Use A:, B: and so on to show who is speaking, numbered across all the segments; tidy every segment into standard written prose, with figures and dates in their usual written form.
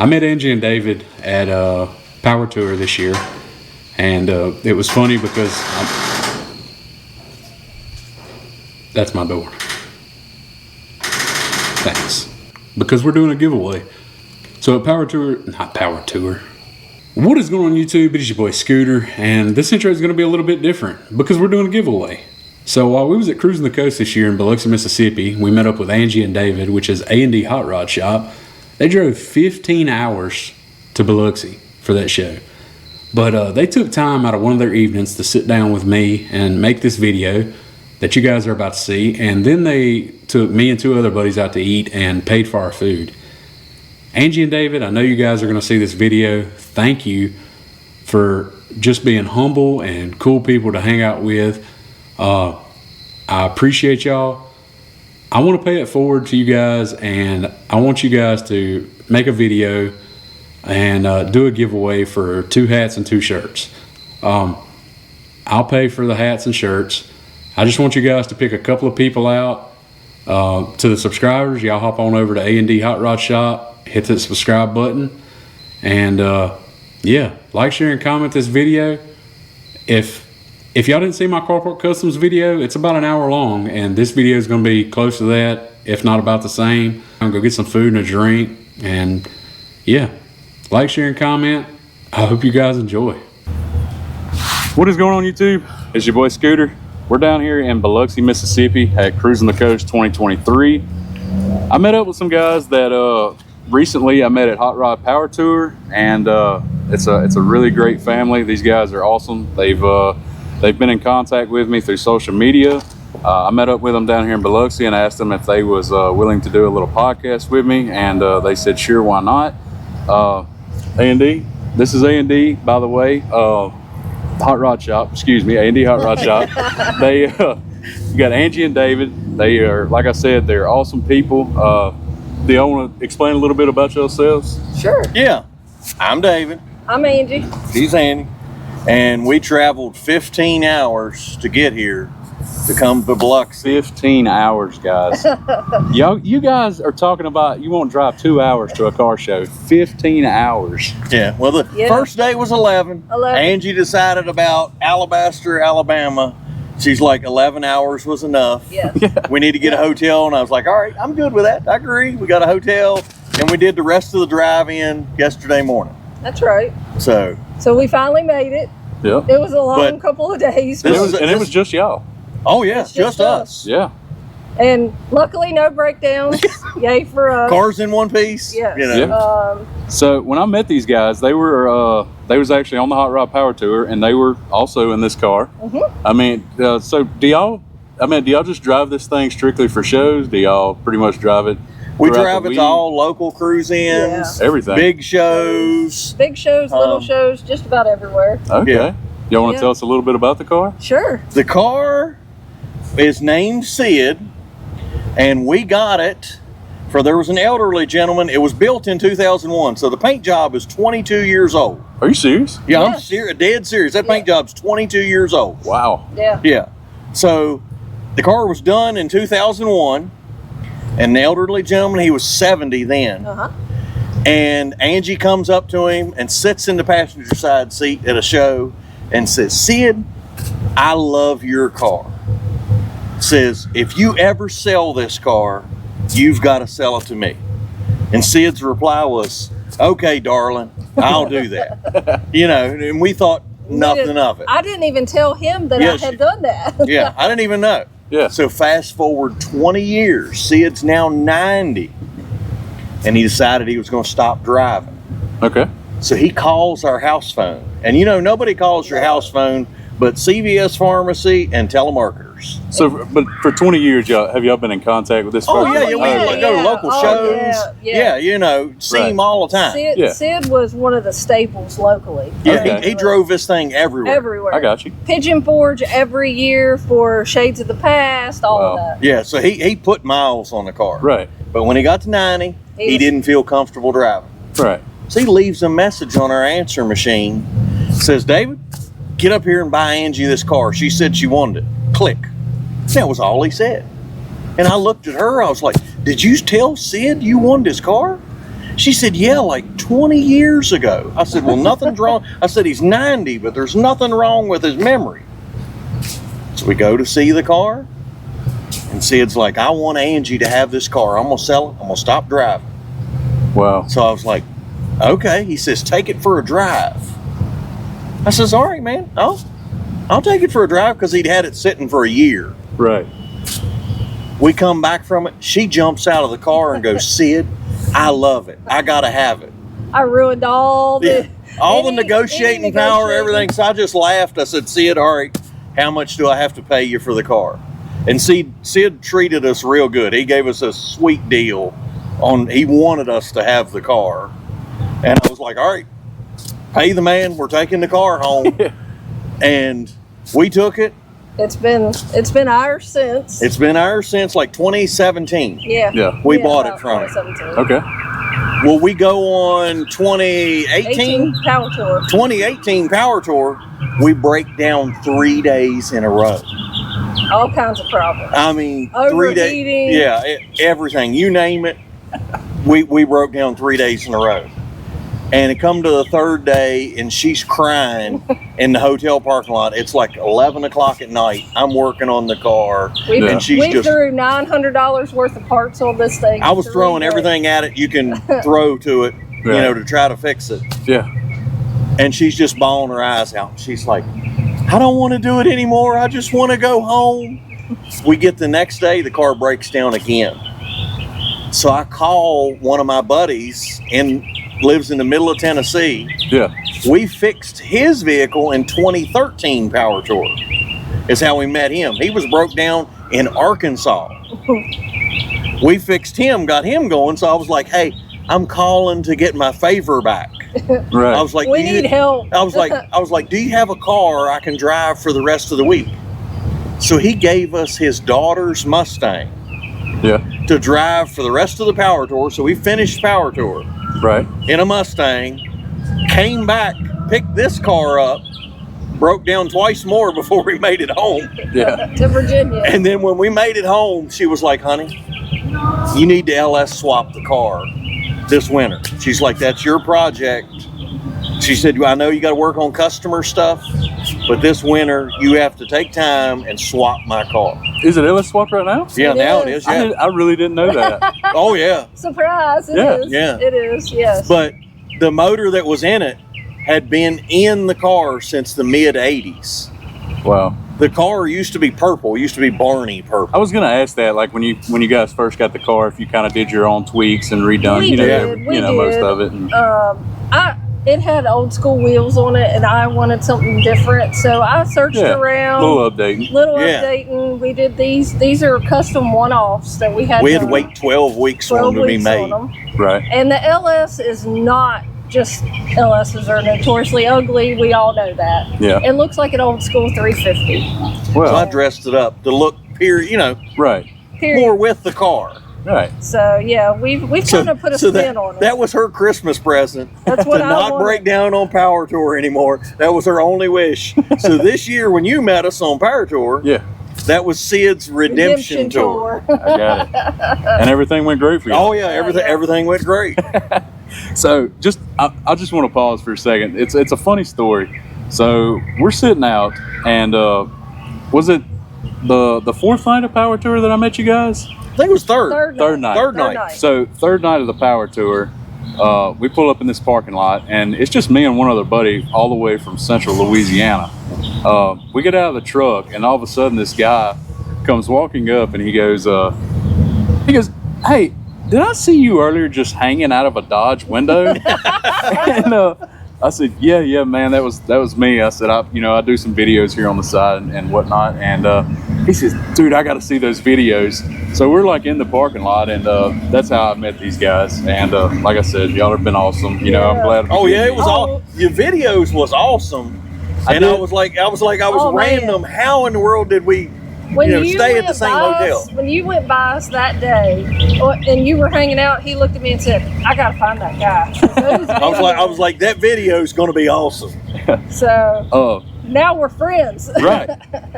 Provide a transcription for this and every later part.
A: I met Angie and David at Power Tour this year, and it was funny because that's my door. Thanks. Because we're doing a giveaway. So at not Power Tour. What is going on YouTube? It is your boy Scooter, and this intro is going to be a little bit different because we're doing a giveaway. So while we was at Cruising the Coast this year in Biloxi, Mississippi, we met up with Angie and David, which is AnD Hot Rod Shop. They drove 15 hours to Biloxi for that show. But they took time out of one of their evenings to sit down with me and make this video that you guys are about to see. And then they took me and two other buddies out to eat and paid for our food. Angie and David, I know you guys are going to see this video. Thank you for just being humble and cool people to hang out with. I appreciate y'all. I want to pay it forward to you guys, and I want you guys to make a video and do a giveaway for 2 hats and 2 shirts. I'll pay for the hats and shirts. I just want you guys to pick a couple of people out. To the subscribers, y'all hop on over to AnD Hot Rod Shop, hit that subscribe button, and yeah, like, share, and comment this video. If y'all didn't see my Carport Customs video, it's about an hour long, and this video is going to be close to that, if not about the same. I'm going to go get some food and a drink, and yeah, like, share, and comment. I hope you guys enjoy. What is going on YouTube? It's your boy Scooter. We're down here in Biloxi, Mississippi at Cruising the Coast 2023. I met up with some guys that recently I met at Hot Rod Power Tour, and it's a really great family. These guys are awesome. They've been in contact with me through social media. I met up with them down here in Biloxi and asked them if they was willing to do a little podcast with me, and they said sure, why not. AnD, this is AnD, by the way. Hot Rod Shop, excuse me, AnD Hot Rod Shop. They you got Angie and David. They are, like I said, they're awesome people. Do y'all want to explain a little bit about yourselves?
B: Sure.
C: Yeah, I'm David.
B: I'm Angie.
C: He's Andy. And we traveled 15 hours to get here to come to Biloxi.
A: 15 hours, guys. You guys are talking about you won't drive 2 hours to a car show. 15 hours.
C: Yeah, well, the first day was 11. Angie decided about Alabaster, Alabama. She's like, 11 hours was enough.
B: Yeah.
C: We need to get a hotel. And I was like, all right, I'm good with that. I agree. We got a hotel. And we did the rest of the drive-in yesterday morning.
B: That's right.
C: So
B: we finally made it.
A: Yeah.
B: It was a long couple of days.
A: It was just y'all.
C: Oh yeah, just us.
A: Yeah.
B: And luckily no breakdowns. Yay for us.
C: Cars in one piece.
B: Yeah.
C: You know?
A: Yeah. So when I met these guys, they was actually on the Hot Rod Power Tour, and they were also in this car. Mm-hmm. I mean, so do y'all just drive this thing strictly for shows? Do y'all pretty much drive it?
C: We drive it to all local cruise-ins,
A: everything,
C: big shows,
B: little shows, just about everywhere.
A: Okay.
C: Yeah.
A: Y'all want to tell us a little bit about the car?
B: Sure.
C: The car is named Sid, and we got it there was an elderly gentleman. It was built in 2001, so the paint job is 22 years old.
A: Are you serious?
C: Yeah, I'm dead serious. That paint job's 22 years old.
A: Wow.
B: Yeah.
C: Yeah. So the car was done in 2001, and the elderly gentleman, he was 70 then.
B: Uh-huh.
C: And Angie comes up to him and sits in the passenger side seat at a show and says, Sid, I love your car. Says, if you ever sell this car, you've got to sell it to me. And Sid's reply was, okay, darling, I'll do that. And we thought nothing of it.
B: I didn't even tell him that I had done that.
C: Yeah, I didn't even know.
A: Yeah.
C: So fast forward 20 years, Sid's now 90, and he decided he was going to stop driving.
A: Okay.
C: So he calls our house phone, and nobody calls your house phone but CVS Pharmacy and telemarketers.
A: So, but for 20 years, have y'all been in contact with this person?
C: Oh, yeah, we go to local shows. See him all the time.
B: Sid was one of the staples locally.
C: Yeah, okay. he drove this thing everywhere.
B: Everywhere.
A: I got you.
B: Pigeon Forge every year for Shades of the Past, all of that.
C: Yeah, so he put miles on the car.
A: Right.
C: But when he got to 90, he didn't feel comfortable driving.
A: Right.
C: So he leaves a message on our answer machine. Says, David, get up here and buy Angie this car. She said she wanted it. Click. That was all he said. And I looked at her. I was like, did you tell Sid you wanted his car? She said, yeah, like 20 years ago. I said, well, nothing's wrong. I said, he's 90, but there's nothing wrong with his memory. So we go to see the car, and Sid's like, I want Angie to have this car. I'm going to sell it. I'm going to stop driving.
A: Wow.
C: So I was like, okay. He says, take it for a drive. I says, all right, man. I'll take it for a drive, because he'd had it sitting for a year.
A: Right.
C: We come back from it. She jumps out of the car and goes, Sid, I love it. I got to have it.
B: I ruined all the
C: negotiating power, everything. So I just laughed. I said, Sid, all right, how much do I have to pay you for the car? And Sid treated us real good. He gave us a sweet deal he wanted us to have the car. And I was like, all right, pay the man. We're taking the car home. And we took it.
B: It's been ours since.
C: It's been ours since like 2017.
B: Yeah.
C: We bought it from him.
B: 2017.
A: Okay.
C: Well, we go on 2018
B: Power Tour.
C: 2018 Power Tour. We break down 3 days in a row.
B: All kinds of problems.
C: I mean, 3
B: Overheating.
C: days. Yeah, everything. You name it. We broke down 3 days in a row. And it come to the third day, and she's crying in the hotel parking lot. It's like 11 o'clock at night. I'm working on the car, and she's
B: we
C: just...
B: threw $900 worth of parts on this thing.
C: I was throwing everything at it you can throw to it, to try to fix it.
A: Yeah.
C: And she's just bawling her eyes out. She's like, I don't want to do it anymore. I just want to go home. We get the next day, the car breaks down again. So I call one of my buddies lives in the middle of Tennessee.
A: Yeah.
C: We fixed his vehicle in 2013 Power Tour. Is how we met him. He was broke down in Arkansas. We fixed him, got him going. So I was like, hey, I'm calling to get my favor back.
A: Right.
C: I was like,
B: we need help.
C: I was like, do you have a car I can drive for the rest of the week? So he gave us his daughter's Mustang.
A: Yeah.
C: To drive for the rest of the Power Tour. So we finished Power Tour.
A: Right.
C: In a Mustang, came back, picked this car up, broke down twice more before we made it home.
A: Yeah.
B: To Virginia.
C: And then when we made it home, she was like, honey, you need to LS swap the car this winter. She's like, that's your project. She said, I know you got to work on customer stuff, but this winter you have to take time and swap my car.
A: Is it LS swap right now?
C: Yeah, now it is. Yeah.
A: I really didn't know that.
C: Oh, yeah.
B: Surprise. It is.
C: Yeah.
B: It is, yes.
C: But the motor that was in it had been in the car since the mid-'80s.
A: Wow.
C: The car used to be purple. It used to be Barney purple.
A: I was gonna ask that, like when you guys first got the car, if you kind of did your own tweaks and redone,
B: We did.
A: most of it. And,
B: it had old school wheels on it, and I wanted something different, so I searched around.
A: Little updating.
B: Updating. We did these. These are custom one-offs that we had.
C: We had to wait 12 weeks for them to be made.
A: Right.
B: And the LS is not just LSs are notoriously ugly. We all know that.
A: Yeah.
B: It looks like an old school 350.
C: So
A: Well,
C: I dressed it up to look,
A: right.
B: Period.
C: more with the car.
A: Right.
B: So yeah, we've kind of put a spin on it.
C: That was her Christmas present.
B: That's what
C: to
B: I
C: not
B: wanted.
C: break down on Power Tour anymore. That was her only wish. So this year when you met us on Power Tour,
A: Yeah.
C: that was Sid's redemption tour.
A: I got it. And everything went great for you.
C: Oh yeah, everything went great.
A: So I just want to pause for a second. It's a funny story. So we're sitting out, and was it the fourth night of Power Tour that I met you guys?
C: I think it was third.
A: Third night.
C: Third night.
A: So third night of the Power Tour, we pull up in this parking lot, and it's just me and one other buddy all the way from central Louisiana. We get out of the truck, and all of a sudden this guy comes walking up, and he goes, hey, did I see you earlier just hanging out of a Dodge window? And I said, yeah, man, that was me. I said, I do some videos here on the side and whatnot. And he says, dude, I got to see those videos. So we're like in the parking lot, and that's how I met these guys. And like I said, y'all have been awesome. I'm glad.
C: Oh yeah, it was all your videos was awesome. I was random.
B: Man.
C: How in the world did we stay at the same hotel?
B: When you went by us that day, and you were hanging out, he looked at me and said, "I gotta find that guy."
C: I was like, that video is going to be awesome.
B: So. now we're friends.
A: Right.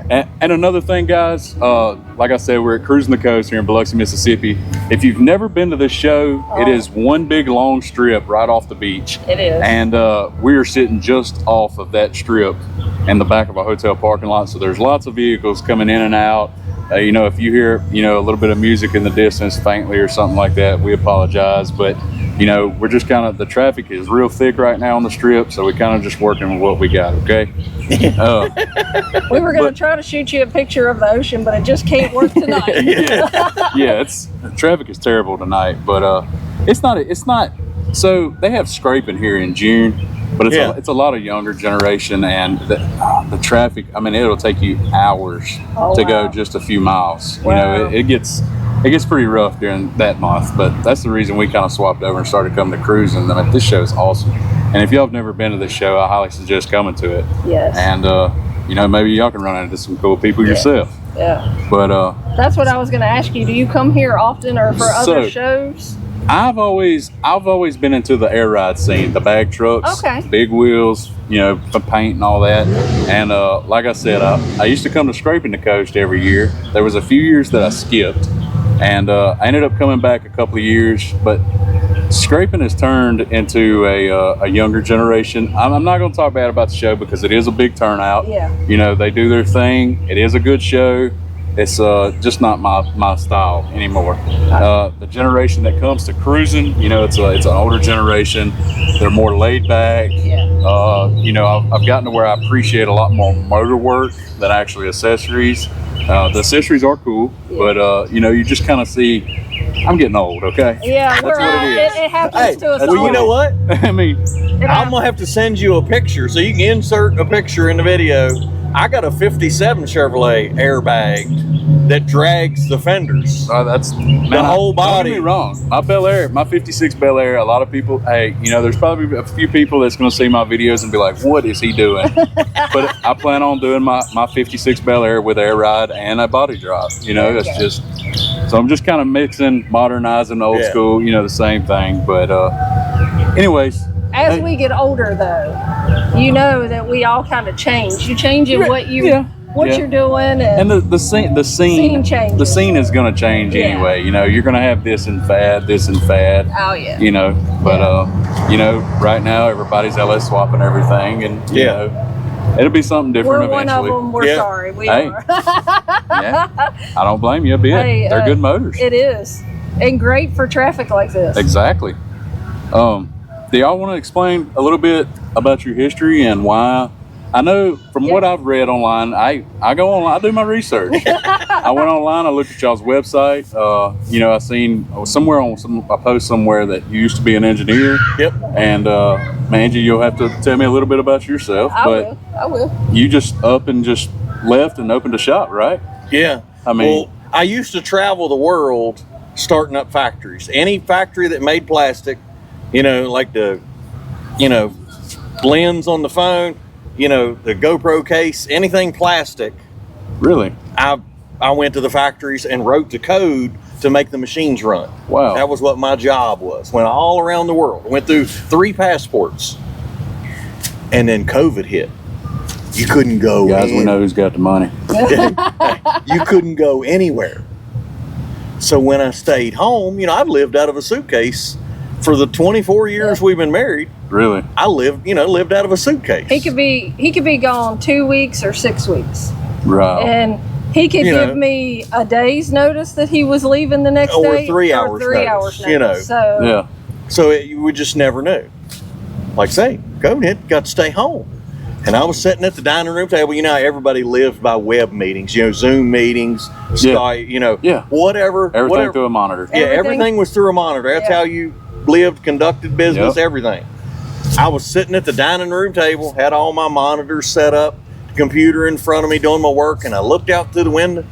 A: And another thing, guys, like I said, we're at Cruising the Coast here in Biloxi, Mississippi. If you've never been to this show, it is one big long strip right off the beach.
B: It is.
A: And we are sitting just off of that strip in the back of a hotel parking lot. So there's lots of vehicles coming in and out. You know, if you hear, you know, a little bit of music in the distance faintly or something like that, we apologize. But, you know, we're just kind of, the traffic is real thick right now on the strip. So we're kind of just working with what we got, okay?
B: We were going to try to shoot you a picture of the ocean, but it just can't work tonight.
A: Yeah, traffic is terrible tonight, but it's not. So they have scraping here in June, but it's a lot of younger generation, and the traffic. I mean, it'll take you hours to go just a few miles. You know, it gets pretty rough during that month, but that's the reason we kind of swapped over and started coming to cruising. I mean, this show is awesome, and if y'all have never been to this show, I highly suggest coming to it.
B: Yes.
A: And you know, maybe y'all can run into some cool people yourself.
B: Yeah.
A: But
B: that's what I was going to ask you. Do you come here often or for other shows?
A: I've always been into the air ride scene, the bag trucks, big wheels, you know, for paint and all that. And like I said, I used to come to Scraping the Coast every year. There was a few years that I skipped, and I ended up coming back a couple of years. But Scraping has turned into a younger generation. I'm not going to talk bad about the show because it is a big turnout.
B: Yeah. You
A: know, they do their thing. It is a good show. It's just not my style anymore. The generation that comes to cruising, you know, it's an older generation. They're more laid back.
B: Yeah.
A: You know, I've gotten to where I appreciate a lot more motor work than actually accessories. The accessories are cool, but you know, you just kind of see. I'm getting old, okay?
B: Yeah,
A: that's what it is.
B: It happens to us all.
C: Well, you know what?
A: I mean,
C: I'm gonna have to send you a picture so you can insert a picture in the video. I got a 57 Chevrolet airbag that drags the fenders.
A: That's the
C: whole body.
A: Don't get me wrong. My Bel Air, my 56 Bel Air, a lot of people, hey, you know, there's probably a few people that's going to see my videos and be like, what is he doing? But I plan on doing my 56 Bel Air with air ride and a body drop. You know, it's just, so I'm just kind of mixing, modernizing, old school, you know, the same thing. But anyways.
B: As we get older, though, you know that we all kind of change. You change in what you're doing, and
A: the scene
B: changes.
A: The scene is going to change anyway. You know, you're going to have this and fad.
B: Oh yeah.
A: You know, but you know, right now everybody's LS swapping everything, and you know, it'll be something different
B: we're
A: eventually.
B: One of them. We're sorry. We are.
A: I don't blame you a bit.
B: Hey,
A: they're good motors.
B: It is, and great for traffic like this.
A: Exactly. Do y'all want to explain a little bit about your history and why? I know from what I've read online, I go online, I do my research. I went online, I looked at y'all's website. You know, I seen somewhere on a post somewhere that you used to be an engineer.
C: Yep.
A: And Angie, you'll have to tell me a little bit about yourself.
B: I will.
A: You just up and just left and opened a shop, right?
C: Yeah.
A: I mean,
C: well, I used to travel the world starting up factories. Any factory that made plastic. You know, like the, you know, lens on the phone, you know, the GoPro case, anything plastic.
A: Really?
C: I went to the factories and wrote the code to make the machines run.
A: Wow.
C: That was what my job was. Went all around the world. Went through 3 passports. And then COVID hit. You couldn't go
A: guys, we know who's got the money.
C: You couldn't go anywhere. So when I stayed home, you know, I've lived out of a suitcase. For the 24 years we've been married,
A: really,
C: I lived out of a suitcase.
B: He could be gone 2 weeks or 6 weeks,
A: right?
B: And he could give me a day's notice that he was leaving the next day,
C: or 3 hours,
B: notice.
C: You know,
B: so
C: we just never knew. Like I say, COVID got to stay home, and I was sitting at the dining room table. You know, everybody lived by web meetings. You know, Zoom meetings, Skype. You know, whatever.
A: Everything through a monitor.
C: Yeah, everything was through a monitor. That's how you lived, conducted business, everything. I was sitting at the dining room table, had all my monitors set up, computer in front of me doing my work, and I looked out through the window,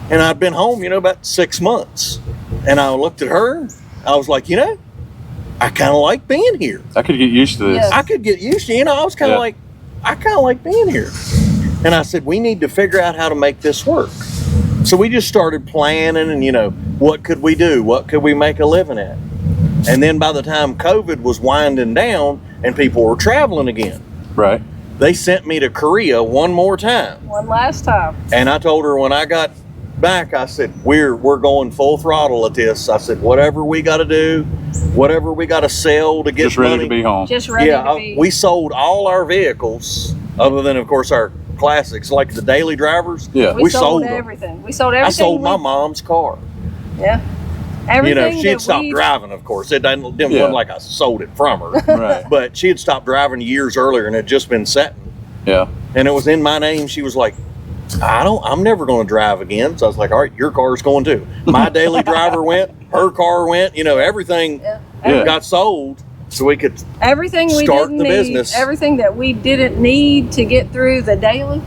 C: and I'd been home, you know, about 6 months. And I looked at her, I was like, you know, I kind of like being here.
A: I could get used to this.
B: Yes.
C: I could get used to it. You know, I was kind of like, I kind of like being here. And I said, we need to figure out how to make this work. So we just started planning and, you know, what could we do? What could we make a living at? And then by the time COVID was winding down and people were traveling again,
A: right?
C: they sent me to Korea one more time.
B: One last time.
C: And I told her when I got back, I said, we're going full throttle at this. I said, whatever we got to do, whatever we got to sell to get
A: Just ready
C: money.
A: to be home.
B: Just ready to be.
C: We sold all our vehicles, other than, of course, our classics, like the daily drivers.
A: Yeah.
B: We sold
C: them.
B: everything. We sold everything.
C: I sold my mom's car.
B: Yeah. Everything
C: She had stopped driving, of course. It wasn't like I sold it from her.
A: Right.
C: But she had stopped driving years earlier and had just been setting.
A: Yeah.
C: And it was in my name. She was like, I'm never going to drive again. So I was like, all right, your car's going too. My daily driver went, her car went, everything got sold so we could
B: everything we
C: start
B: didn't
C: the
B: need,
C: business.
B: Everything that we didn't need to get through the daily,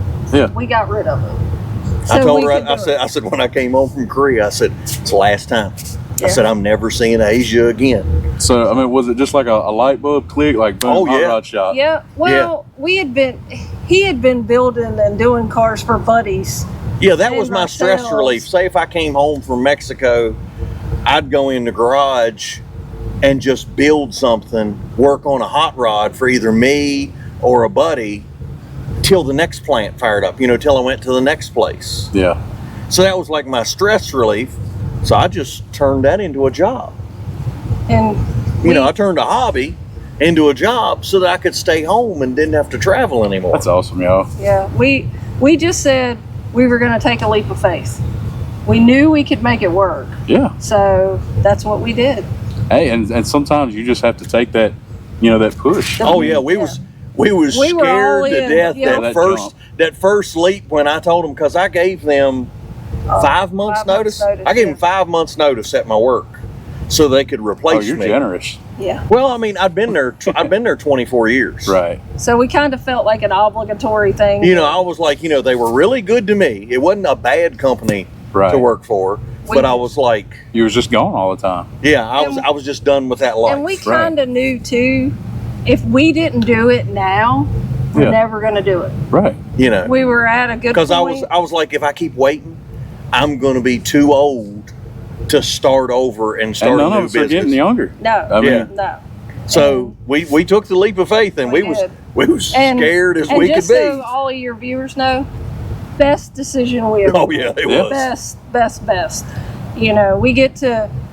B: we got rid of it.
C: I told her, I said, when I came home from Korea, I said, it's the last time. I said, I'm never seeing Asia again.
A: So, I mean, was it just like a light bulb click, like boom, hot rod shop?
B: Yeah. Well, he had been building and doing cars for buddies.
C: Yeah, that was
B: and
C: my stress
B: ourselves.
C: relief. Say if I came home from Mexico, I'd go in the garage and just build something, work on a hot rod for either me or a buddy till the next plant fired up, till I went to the next place.
A: Yeah.
C: So that was like my stress relief. So I just turned that into a job.
B: And
C: I turned a hobby into a job so that I could stay home and didn't have to travel anymore.
A: That's awesome, y'all.
B: Yeah, we just said we were going to take a leap of faith. We knew we could make it work.
A: Yeah.
B: So that's what we did.
A: Hey, and sometimes you just have to take that, that push.
C: Oh yeah, we was
B: We were
C: scared
B: all
C: to
B: in,
C: death
B: yeah.
C: that first leap when I told them, because I gave them 5 months notice. I gave them 5 months notice at my work so they could replace me.
A: Oh, you're generous.
B: Yeah.
C: Well, I mean, I've been there 24 years.
A: Right.
B: So we kind of felt like an obligatory thing.
C: I was like, they were really good to me. It wasn't a bad company to work for, but I was like,
A: you was just gone all the time.
C: Yeah, I was just done with that life.
B: And we kind of knew too, if we didn't do it now, we're never going to do it.
A: Right.
B: We were at a good point.
C: Because I was like, if I keep waiting, I'm going to be too old to start over and start
A: and
C: a
A: none
C: new
A: of us
C: business.
A: are getting younger.
B: No.
A: I mean,
B: no.
C: So we took the leap of faith, and we was scared as we could
B: just
C: be.
B: so all of your viewers know, best decision we ever
C: Oh
B: made.
C: yeah, it was.
B: Best.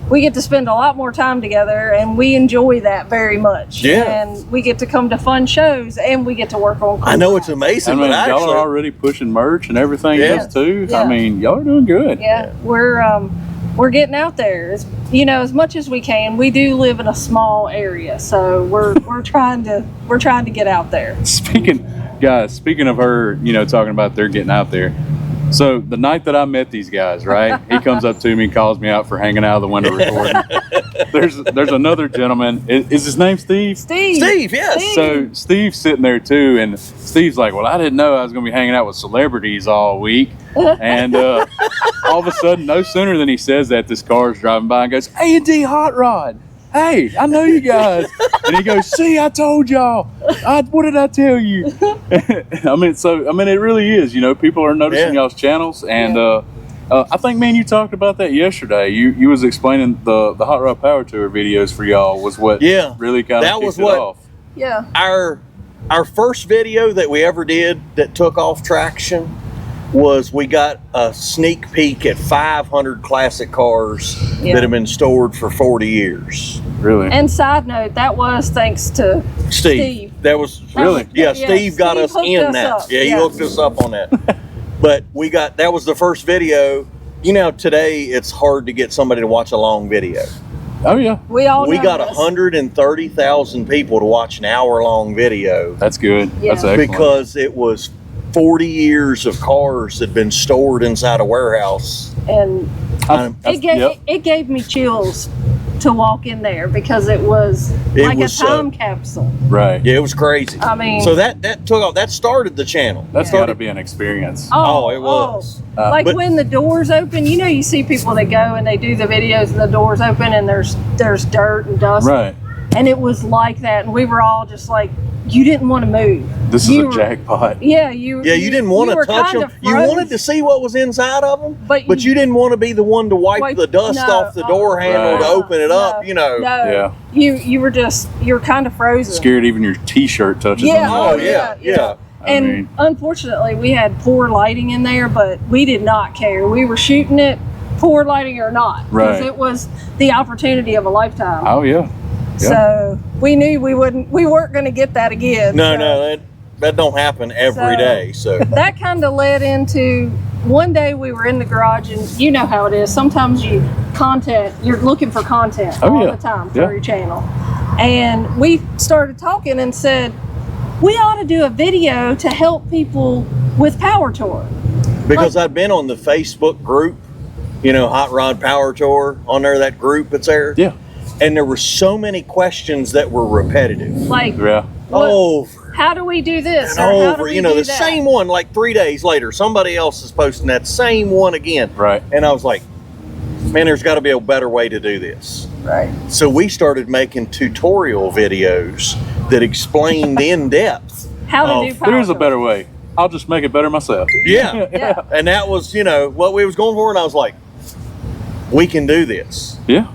B: We get to spend a lot more time together, and we enjoy that very much.
C: Yeah.
B: And we get to come to fun shows, and we get to work on.
C: I know it's amazing,
A: I mean,
C: but
A: y'all
C: actually,
A: are already pushing merch and everything else too.
B: Yeah.
A: I mean, y'all are doing good.
B: Yeah, we're getting out there. As much as we can. We do live in a small area, so we're trying to get out there.
A: Speaking of her, talking about they're getting out there. So the night that I met these guys, right? He comes up to me and calls me out for hanging out of the window recording. There's another gentleman. Is his name Steve?
B: Steve,
C: yes.
A: So Steve's sitting there too, and Steve's like, "Well, I didn't know I was going to be hanging out with celebrities all week." And all of a sudden, no sooner than he says that, this car's driving by and goes, "AnD Hot Rod. Hey, I know you guys." And he goes, "See, I told y'all. What did I tell you?" I mean, it really is. People are noticing y'all's channels, and I think, man, you talked about that yesterday. You was explaining the Hot Rod Power Tour videos for y'all was what really kind of kicked it off.
B: Yeah.
C: Our first video that we ever did that took off traction was we got a sneak peek at 500 classic cars that have been stored for 40 years.
A: Really?
B: And side note, that was thanks to Steve.
C: That was
A: really?
C: Steve got us in that. He hooked us up on that. But that was the first video. Today it's hard to get somebody to watch a long video.
A: Oh yeah.
B: We
C: got 130,000 people to watch an hour-long video.
A: That's good.
B: Yeah.
A: That's excellent.
C: Because it was 40 years of cars that had been stored inside a warehouse.
B: And it gave me chills to walk in there because it was like a time capsule.
A: Right.
C: Yeah, it was crazy.
B: I mean,
C: so that took off. That started the channel.
A: That's got to be an experience.
C: Oh, it was.
B: When the doors open, you see people that go and they do the videos and the doors open and there's dirt and dust.
A: Right.
B: and it was like that, and we were all just like, you didn't want to move.
D: This
B: You
D: is a
B: were-
D: jackpot.
B: Yeah, you
C: didn't want
B: you
C: to
B: were
C: touch
B: kind
C: them.
B: of
C: You
B: froze.
C: wanted to see what was inside of them,
B: But
C: but
B: you-
C: you didn't want to be the one to wipe the dust
B: no,
C: off the door handle to
D: Right.
C: open it up.
B: No,
D: Yeah.
B: you were kind of frozen.
D: Scared even your T-shirt touches
B: Yeah.
D: them.
C: Oh,
B: yeah.
C: yeah.
B: And
D: I mean-
B: unfortunately, we had poor lighting in there, but we did not care. We were shooting it, poor lighting or not, because
D: Right.
B: it was the opportunity of a lifetime.
D: Oh yeah.
B: So we knew we weren't going to get that again.
C: No,
B: so
C: no, that don't happen every
B: So-
C: day. So
B: that kind of led into one day we were in the garage, and you know how it is. Sometimes you're looking for content
D: Oh,
B: all
D: yeah.
B: the time for
D: Yeah.
B: your channel. And we started talking and said, we ought to do a video to help people with Power Tour.
C: because I'd been on the Facebook group, Hot Rod Power Tour, on there, that group that's there.
D: Yeah.
C: And there were so many questions that were repetitive.
B: Like,
D: Yeah.
B: what-
C: Over
B: how do we do this?
C: and
B: Or how do
C: over.
B: we
C: You know,
B: do
C: the
B: that?
C: same one like 3 days later, somebody else is posting that same one again.
D: Right.
C: And I was like, man, there's got to be a better way to do this.
B: Right.
C: So we started making tutorial videos that explained in depth.
B: How to
C: Oh,
B: do Power
D: There is a
B: Tour.
D: better way. I'll just make it better myself.
C: Yeah.
B: Yeah.
C: And that was, what we was going for. And I was like, we can do this.
D: Yeah.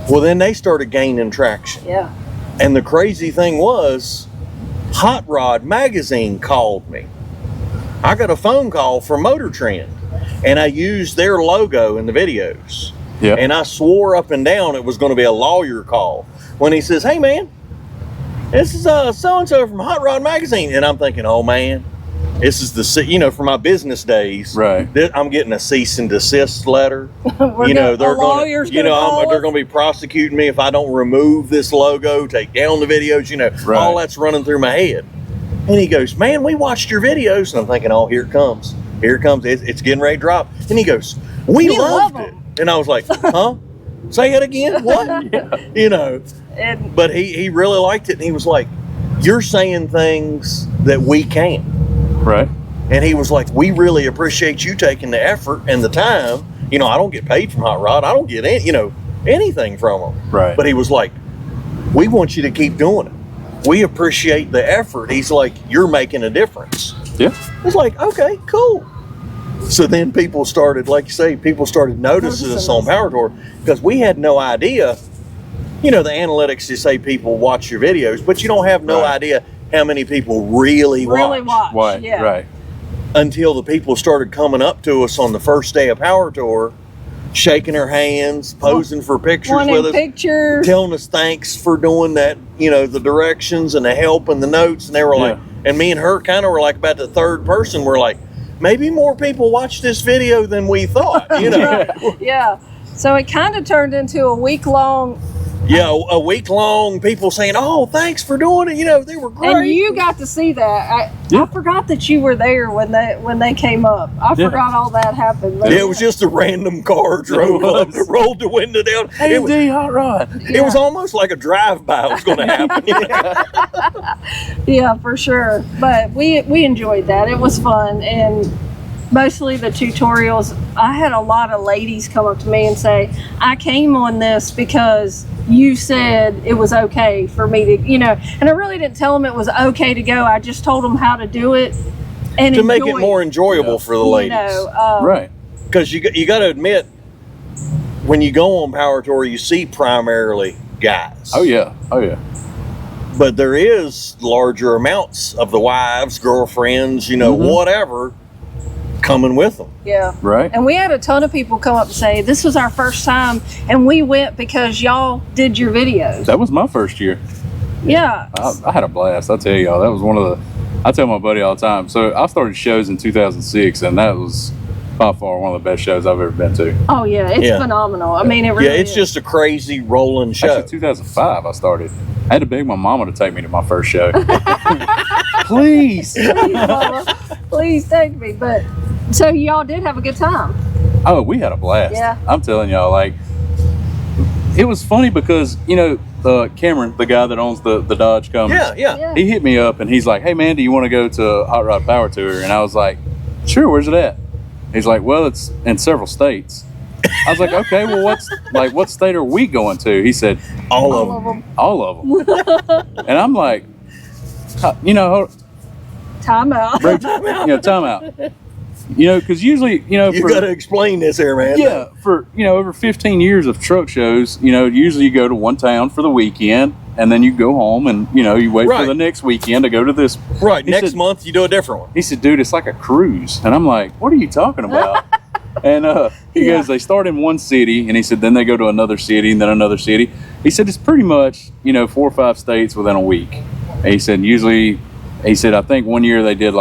C: Well, then they started gaining traction.
B: Yeah.
C: And the crazy thing was, Hot Rod Magazine called me. I got a phone call from Motor Trend, and I used their logo in the videos.
D: Yeah.
C: And I swore up and down it was going to be a lawyer call when he says, "Hey, man, this is so-and-so from Hot Rod Magazine." And I'm thinking, oh, man, this is for my business days.
D: Right.
C: I'm getting a cease and desist letter.
B: We're
C: They're
B: a lawyer's
C: going
B: call
C: they're
B: us.
C: going to be prosecuting me if I don't remove this logo, take down the videos,
D: Right.
C: all that's running through my head. And he goes, "Man, we watched your videos." And I'm thinking, oh, here it comes. Here it comes. It's getting ready to drop. And he goes, "We loved
B: love
C: it."
B: 'em.
C: And I was like, huh? Say it again? What?
B: And
C: But he really liked it. And he was like, "You're saying things that we can't."
D: Right.
C: And he was like, "We really appreciate you taking the effort and the time. I don't get paid from Hot Rod. I don't get anything from them."
D: Right.
C: But he was like, "We want you to keep doing it. We appreciate the effort." He's like, "You're making a difference."
D: Yeah.
C: I was like, "Okay, cool." So then people started, like you say, noticing us on Power Tour because we had no idea. The analytics, you say people watch your videos, but you don't have no
D: Right.
C: idea how many people really watch.
B: watch. Yeah.
D: Right.
C: Until the people started coming up to us on the first day of Power Tour, shaking their hands, posing for pictures
B: Wanting
C: with us,
B: pictures.
C: telling us thanks for doing that, the directions and the help and the notes. And they were like, and me and her kind of were like about the third person. We're like, maybe more people watch this video than we thought,
B: Yeah. So it kind of turned into a week-long,
C: Yeah, a week long, people saying, "Oh, thanks for doing it." They were great.
B: and you got to see that. I forgot that you were there when they came up. I
D: Yeah.
B: forgot all that happened.
C: Yeah, it was just a random car drove up,
D: was.
C: rolled the window down. It was,
D: AnD Hot Rod.
C: it was almost like a drive-by was going to happen.
B: Yeah, for sure. But we enjoyed that. It was fun, and mostly the tutorials. I had a lot of ladies come up to me and say, "I came on this because you said it was okay for me to, and I really didn't tell them it was okay to go. I just told them how to do it and
C: to make it
B: enjoy
C: more enjoyable for the ladies.
D: Right.
C: Because you got to admit, when you go on Power Tour, you see primarily guys.
D: Oh yeah. Oh yeah.
C: But there is larger amounts of the wives, girlfriends,
D: Mm-hmm.
C: whatever, coming with them.
B: Yeah.
D: Right.
B: And we had a ton of people come up and say, "This was our first time, and we went because y'all did your videos."
D: That was my first year.
B: Yeah.
D: I had a blast. I tell y'all, that was one of the. I tell my buddy all the time. So I started shows in 2006, and that was by far one of the best shows I've ever been to.
B: Oh yeah, it's
C: Yeah.
B: phenomenal. I mean, it really
C: Yeah, it's
B: is.
C: just a crazy rolling show.
D: Actually, 2005 I started. I had to beg my mama to take me to my first show. Please.
B: Please, Mama, please take me. But so y'all did have a good time.
D: Oh, we had a blast.
B: Yeah.
D: I'm telling y'all, it was funny because, Cameron, the guy that owns the Dodge Cummins,
C: Yeah.
D: he hit me up and he's like, "Hey man, do you want to go to Hot Rod Power Tour?" And I was like, "Sure, where's it at?" He's like, "Well, it's in several states." I was like, okay, well, what state are we going to? He said,
C: All
B: All
C: of
B: of
C: them.
B: them.
D: all of them. And I'm like, you know,
B: Time out.
D: break, time out. You know, because usually,
C: You
D: for,
C: got to explain this here, man.
D: yeah, for, over 15 years of truck shows, usually you go to one town for the weekend and then you go home and, you wait for
C: Right.
D: the next weekend to go to this.
C: Right.
D: He
C: Next
D: said-
C: month, you do a different one.
D: He said, dude, it's like a cruise. And I'm like, what are you talking about? And he
B: Yeah.
D: goes, they start in one city, and he said, then they go to another city, and then another city. He said, it's pretty much, 4 or 5 states within a week. And he said, usually, I think one year they did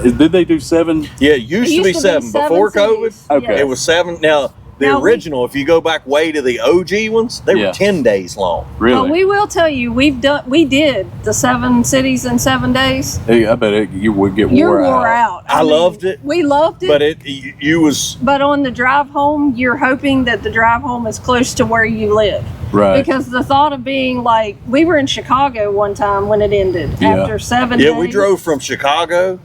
D: did they do 7?
C: Yeah, it used to be 7. Before COVID,
B: cities.
D: Okay.
B: Yeah.
C: it was 7. Now, the
B: Now we-
C: original, if you go back way to the OG ones, they
D: Yeah.
C: were 10 days long.
D: Really?
B: But we will tell you, we did the 7 cities in 7 days.
D: Hey, I bet you would get
B: You're
D: wore
B: wore
D: out.
B: out.
C: I loved it.
B: We loved it.
C: But you was
B: But on the drive home, you're hoping that the drive home is close to where you live.
D: Right.
B: Because the thought of being like, we were in Chicago one time when it ended
D: Yeah.
B: after 7
C: yeah,
B: days.
C: we drove from Chicago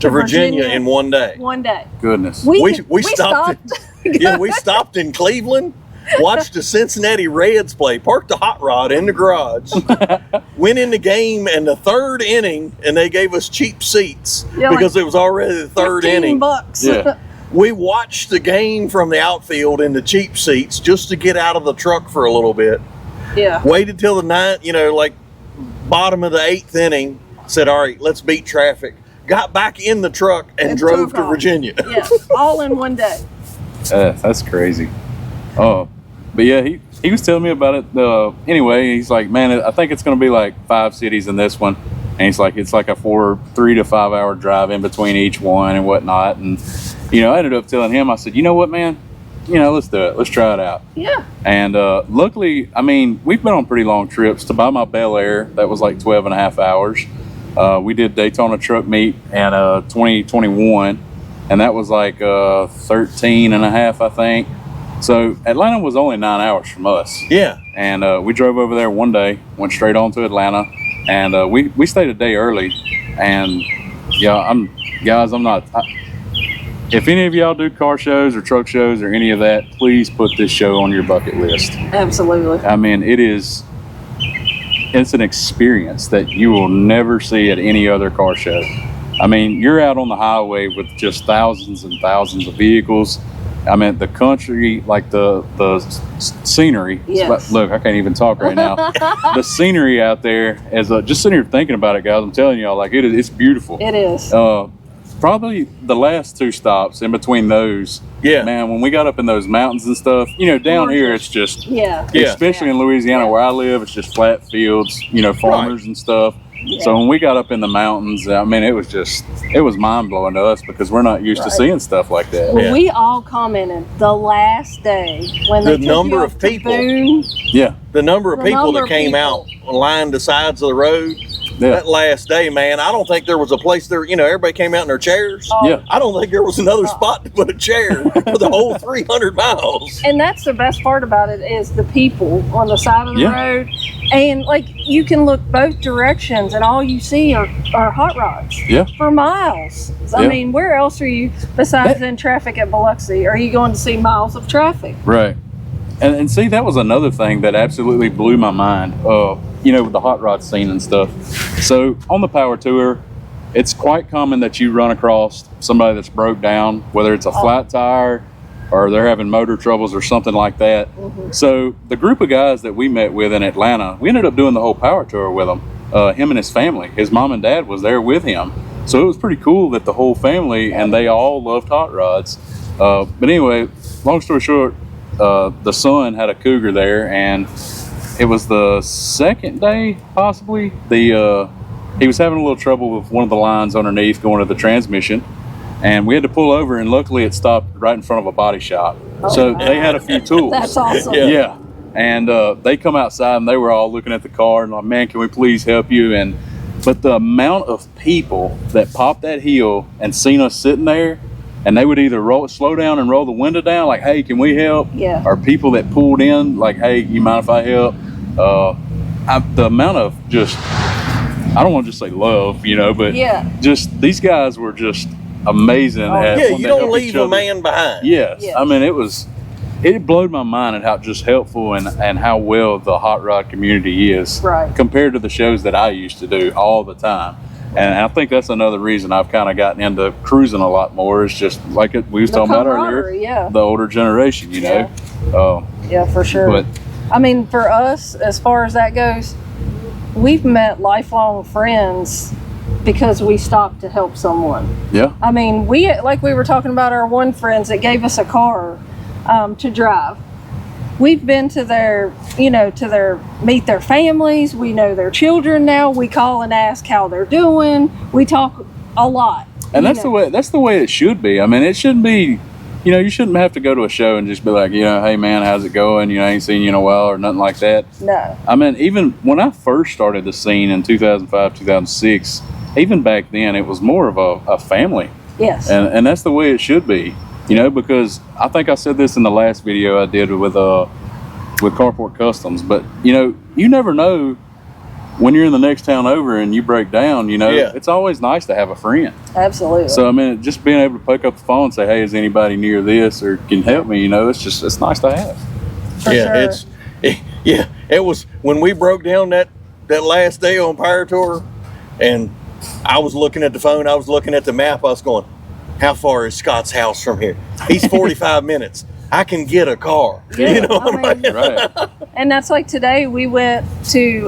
C: to Virginia in one day.
B: One day.
D: Goodness.
C: We stopped. Yeah, we stopped in Cleveland, watched the Cincinnati Reds play, parked the hot rod in the garage, went in the game, and the 3rd inning, and they gave us cheap seats
B: Yeah,
C: because it was already the 3rd inning.
B: $15.
D: Yeah.
C: We watched the game from the outfield in the cheap seats just to get out of the truck for a little bit.
B: Yeah.
C: Waited till the 9th, like bottom of the 8th inning, said, all right, let's beat traffic. Got back in the truck and drove
B: took
C: to
B: off.
C: Virginia.
B: Yeah. All in one day.
D: That's crazy. Oh, but yeah, he was telling me about it. Anyway, he's like, man, I think it's going to be like 5 cities in this one. And he's like, it's like a 3 to 5 hour drive in between each one and whatnot. And, I ended up telling him, I said, you know what, man? Let's do it. Let's try it out.
B: Yeah.
D: And luckily, I mean, we've been on pretty long trips. To buy my Bel Air, that was like 12 and a half hours. We did Daytona Truck Meet in 2021, and that was like 13 and a half, I think. So Atlanta was only 9 hours from us.
C: Yeah.
D: And we drove over there one day, went straight on to Atlanta, and we stayed a day early. And yeah, I'm not. If any of y'all do car shows or truck shows or any of that, please put this show on your bucket list.
B: Absolutely.
D: I mean, it's an experience that you will never see at any other car show. I mean, you're out on the highway with just thousands and thousands of vehicles. I mean, the country, like the scenery.
B: Yes.
D: Look, I can't even talk right now. The scenery out there, just sitting here thinking about it, guys. I'm telling y'all, like it's beautiful.
B: It is.
D: Probably the last 2 stops in between those.
C: Yeah.
D: Man, when we got up in those mountains and stuff, down here it's just,
B: Yeah.
C: Yeah.
D: especially in Louisiana where I live, it's just flat fields, farmers and stuff.
B: Yeah.
D: So when we got up in the mountains, I mean, it was mind blowing to us because we're not used to
B: Right.
D: seeing stuff like that.
B: Well,
C: Yeah.
B: we all commented the last day when they
C: The
B: took
C: number
B: you
C: of
B: up to
C: people.
B: Boone.
D: Yeah.
C: The number of
B: The
C: people
B: number
C: that
B: of
C: came
B: people.
C: out lined the sides of the road
D: Yeah.
C: that last day, man, I don't think there was a place there. Everybody came out in their chairs.
B: Oh.
D: Yeah.
C: I don't think there was another spot to put a chair for the whole 300 miles.
B: And that's the best part about it is the people on the side of the
D: Yeah.
B: road. And like you can look both directions and all you see are hot rods
D: Yeah.
B: for miles. I
D: Yeah.
B: mean, where else are you besides in traffic at Biloxi? Are you going to see miles of traffic?
D: Right. And see, that was another thing that absolutely blew my mind, with the hot rod scene and stuff. So on the power tour, it's quite common that you run across somebody that's broke down, whether it's a flat tire or they're having motor troubles or something like that. So the group of guys that we met with in Atlanta, we ended up doing the whole power tour with him, him and his family. His mom and dad was there with him. So it was pretty cool that the whole family, and they all loved hot rods. But anyway, long story short, the son had a Cougar there, and it was the 2nd day, possibly. He was having a little trouble with one of the lines underneath going to the transmission, and we had to pull over, and luckily it stopped right in front of a body shop. So they had a few tools.
B: That's awesome.
C: Yeah.
D: Yeah. And they come outside and they were all looking at the car and like, man, can we please help you? But the amount of people that popped that hill and seen us sitting there, and they would either slow down and roll the window down, like, hey, can we help?
B: Yeah.
D: Or people that pulled in, like, hey, you mind if I help? The amount of just, I don't want to just say love, but
B: Yeah.
D: just these guys were just amazing.
B: Oh,
D: at
C: Yeah,
D: when
C: you
D: they
C: don't
D: help
C: leave
D: each
C: a
D: other.
C: man behind.
D: Yes.
B: Yes.
D: I mean, it was, it blew my mind at how just helpful and how well the hot rod community is
B: Right.
D: compared to the shows that I used to do all the time. And I think that's another reason I've kind of gotten into cruising a lot more. Is just like we was
B: The
D: talking about earlier,
B: camaraderie, yeah.
D: the older generation, you know.
B: Yeah, for sure.
D: But
B: I mean, for us, as far as that goes, we've met lifelong friends because we stopped to help someone.
D: yeah,
B: I mean, like we were talking about our one friends that gave us a car to drive. We've been to their, meet their families. We know their children now. We call and ask how they're doing. We talk a lot.
D: and that's the way it should be. I mean, it shouldn't be. You shouldn't have to go to a show and just be like, hey man, how's it going? I ain't seen you in a while or nothing like that.
B: No.
D: I mean, even when I first started the scene in 2005, 2006, even back then, it was more of a family.
B: Yes.
D: And that's the way it should be, because I think I said this in the last video I did with Carport Customs, but you never know when you're in the next town over and you break down, it's always nice to have a friend.
B: Absolutely.
D: So, I mean, just being able to pick up the phone and say, hey, is anybody near this or can help me, it's nice to have.
B: For sure.
C: It was when we broke down that last day on Power Tour, and I was looking at the phone, I was looking at the map, I was going, how far is Scott's house from here? He's 45 minutes. I can get a car.
B: Yeah,
D: Right.
B: And that's like today we went to,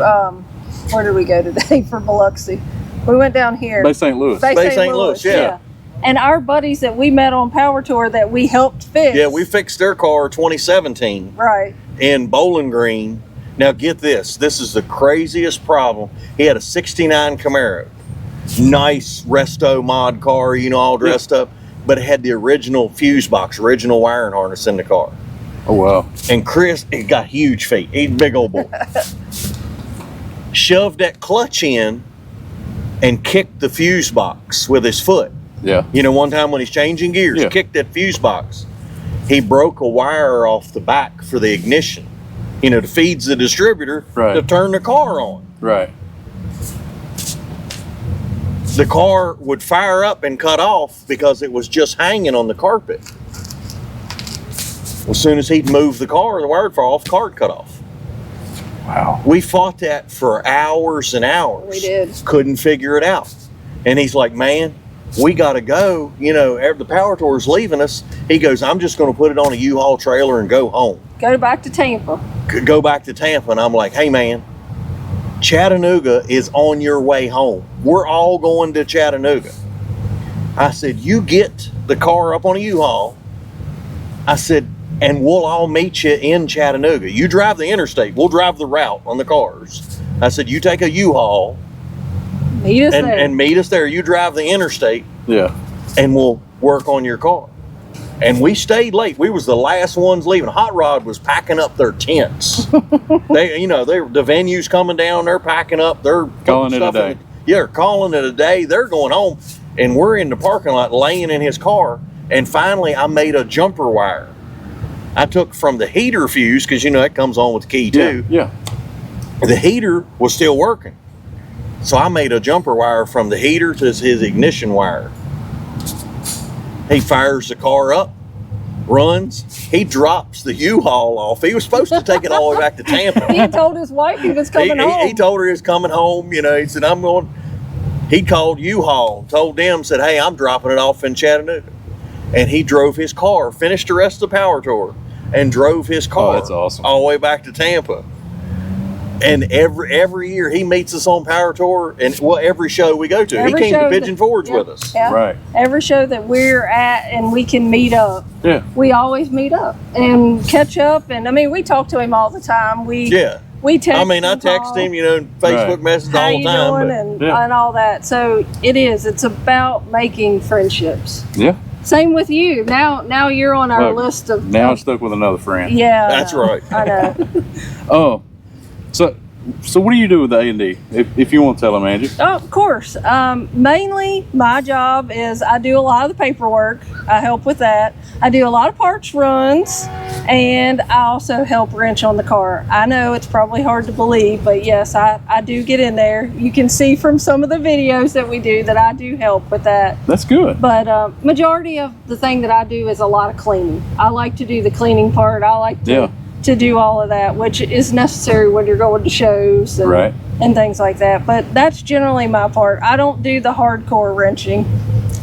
B: where did we go today for Biloxi? We went down here.
D: Bay St. Louis.
C: Bay St. Louis, yeah.
B: And our buddies that we met on Power Tour that we helped fix.
C: Yeah, we fixed their car 2017
B: Right.
C: in Bowling Green. Now get this is the craziest problem. He had a 69 Camaro. Nice resto mod car, all dressed up, but it had the original fuse box, original wiring harness in the car.
D: Oh, wow.
C: And Chris, he got huge feet. He's a big old boy. Shoved that clutch in and kicked the fuse box with his foot.
D: Yeah.
C: One time when he's changing gears,
D: Yeah.
C: kicked that fuse box. He broke a wire off the back for the ignition, that feeds the distributor
D: Right.
C: to turn the car on.
D: Right.
C: The car would fire up and cut off because it was just hanging on the carpet. As soon as he'd move the car, the wire would fall off, the car would cut off.
D: Wow.
C: We fought that for hours and hours.
B: We did.
C: Couldn't figure it out. And he's like, man, we got to go. The Power Tour's leaving us. He goes, I'm just going to put it on a U-Haul trailer and go home.
B: Go back to Tampa.
C: Go back to Tampa. And I'm like, hey, man, Chattanooga is on your way home. We're all going to Chattanooga. I said, you get the car up on a U-Haul. I said, and we'll all meet you in Chattanooga. You drive the interstate. We'll drive the route on the cars. I said, you take a U-Haul
B: Meet us there.
C: and meet us there. You drive the interstate
D: Yeah.
C: and we'll work on your car. And we stayed late. We was the last ones leaving. Hot Rod was packing up their tents. The venue's coming down. They're packing up. They're
D: Calling
C: putting
D: it a
C: stuff in
D: day.
C: they're calling it a day. They're going home. And we're in the parking lot laying in his car. And finally, I made a jumper wire. I took from the heater fuse, because that comes on with the key too.
D: Yeah.
C: The heater was still working. So I made a jumper wire from the heater to his ignition wire. He fires the car up, runs. He drops the U-Haul off. He was supposed to take it all the way back to Tampa.
B: He had told his wife he was coming home.
C: He told her he was coming home. He said, I'm going. He called U-Haul, told them, said, hey, I'm dropping it off in Chattanooga. And he drove his car, finished the rest of the Power Tour, and drove his car
D: that's awesome.
C: all the way back to Tampa. And every year he meets us on Power Tour, and every show we go to,
B: Every
C: he came
B: show
C: to Pigeon Forge
B: yeah,
C: with us.
B: Yeah.
D: Right.
B: Every show that we're at and we can meet up,
D: Yeah.
B: we always meet up and catch up. And we talk to him all the time. We text.
C: I text him, Facebook
D: Right.
C: message
B: How
C: all
B: you
C: the time.
B: doing
C: but-
B: and all that. So it's about making friendships.
D: Yeah.
B: Same with you. Now you're on our
D: Look,
B: list of.
D: Now I'm stuck with another friend.
B: Yeah.
C: That's right.
B: I know.
D: Oh, so So what do you do with the A&D? If you want to tell them, Angie.
B: Oh, of course. Mainly, my job is I do a lot of the paperwork. I help with that. I do a lot of parts runs, and I also help wrench on the car. I know it's probably hard to believe, but yes, I do get in there. You can see from some of the videos that we do that I do help with that.
D: That's good.
B: But majority of the thing that I do is a lot of cleaning. I like to do the cleaning part. I like to do all of that, which is necessary when you're going to shows and, and things like that. But that's generally my part. I don't do the hardcore wrenching.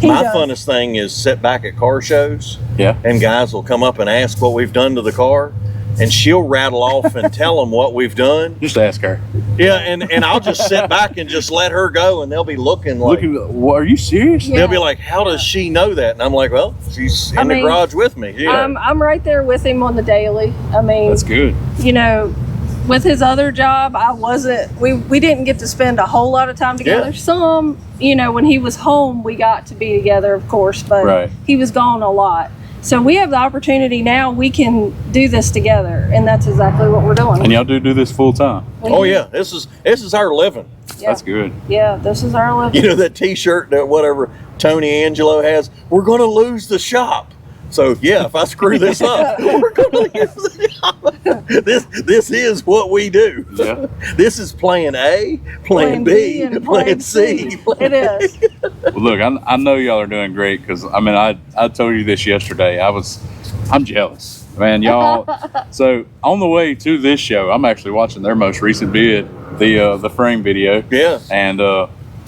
C: My funnest thing is sit back at car shows.
D: Yeah.
C: And guys will come up and ask what we've done to the car, and she'll rattle off and tell them what we've done.
D: Just ask her.
C: Yeah, and I'll just sit back and just let her go, and they'll be looking like,
D: are you serious?
B: Yeah.
C: They'll be like, how does she know that? And I'm like, well, she's in the garage with me. Yeah.
B: I'm right there with him on the daily. I mean,
D: that's good.
B: You know, with his other job, we didn't get to spend a whole lot of time together.
C: Yeah.
B: Some, you know, when he was home, we got to be together, of course, but he was gone a lot. So we have the opportunity now, we can do this together, and that's exactly what we're doing.
D: And y'all do this full time?
C: Oh yeah, this is our living.
B: Yeah.
D: That's good.
B: Yeah, this is our living.
C: You know that T-shirt that whatever Tony Angelo has, we're going to lose the shop. So yeah, if I screw this up, we're going to lose the shop. This is what we do.
D: Yeah.
C: This is plan A, plan B, and plan C.
B: It is.
D: Well, look, I know y'all are doing great, because I mean I told you this yesterday. I'm jealous, man. Y'all. So on the way to this show, I'm actually watching their most recent vid, the frame video.
C: Yeah.
D: And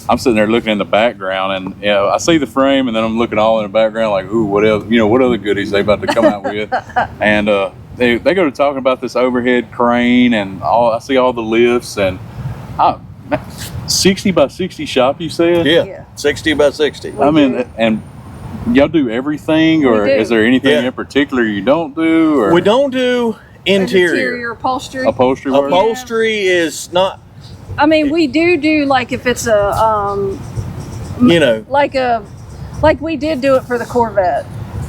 D: I'm sitting there looking in the background, and you know, I see the frame, and then I'm looking all in the background like, ooh, what else? You know, what other goodies they about to come out with? And they go to talking about this overhead crane, and I see all the lifts, and 60 by 60 shop, you said?
C: Yeah. 60 by 60.
D: I mean, and y'all do everything, or is there anything in particular you don't do? Or
C: we don't do interior
B: upholstery.
D: Upholstery work?
C: Upholstery is not.
B: I mean, we do like if it's a
C: you know,
B: like we did do it for the Corvette.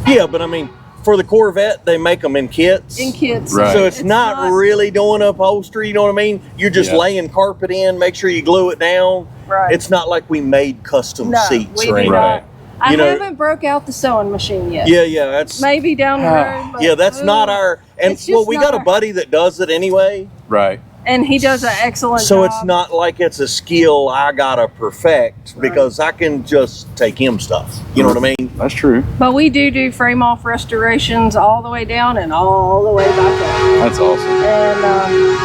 C: Yeah, but I mean, for the Corvette, they make them in kits.
D: Right.
C: So it's not really doing upholstery, you know what I mean? You're just laying carpet in, make sure you glue it down.
B: Right.
C: It's not like we made custom seats or anything.
D: Right.
B: I haven't broke out the sewing machine yet.
C: Yeah, that's
B: maybe down the road. But
C: yeah, that's not our. And well, we got a buddy that does it anyway.
D: Right.
B: And he does an excellent job.
C: So it's not like it's a skill I gotta perfect, because I can just take him stuff. You know what I mean?
D: That's true.
B: But we do frame off restorations all the way down and all the way back up.
D: That's awesome.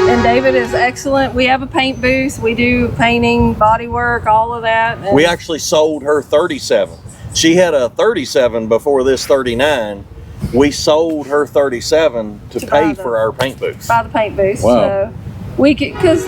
B: And David is excellent. We have a paint booth. We do painting, body work, all of that. And
C: we actually sold her 37. She had a 37 before this 39. We sold her 37 to pay for our paint booth.
B: By the paint booth.
D: Wow.
B: So we could, because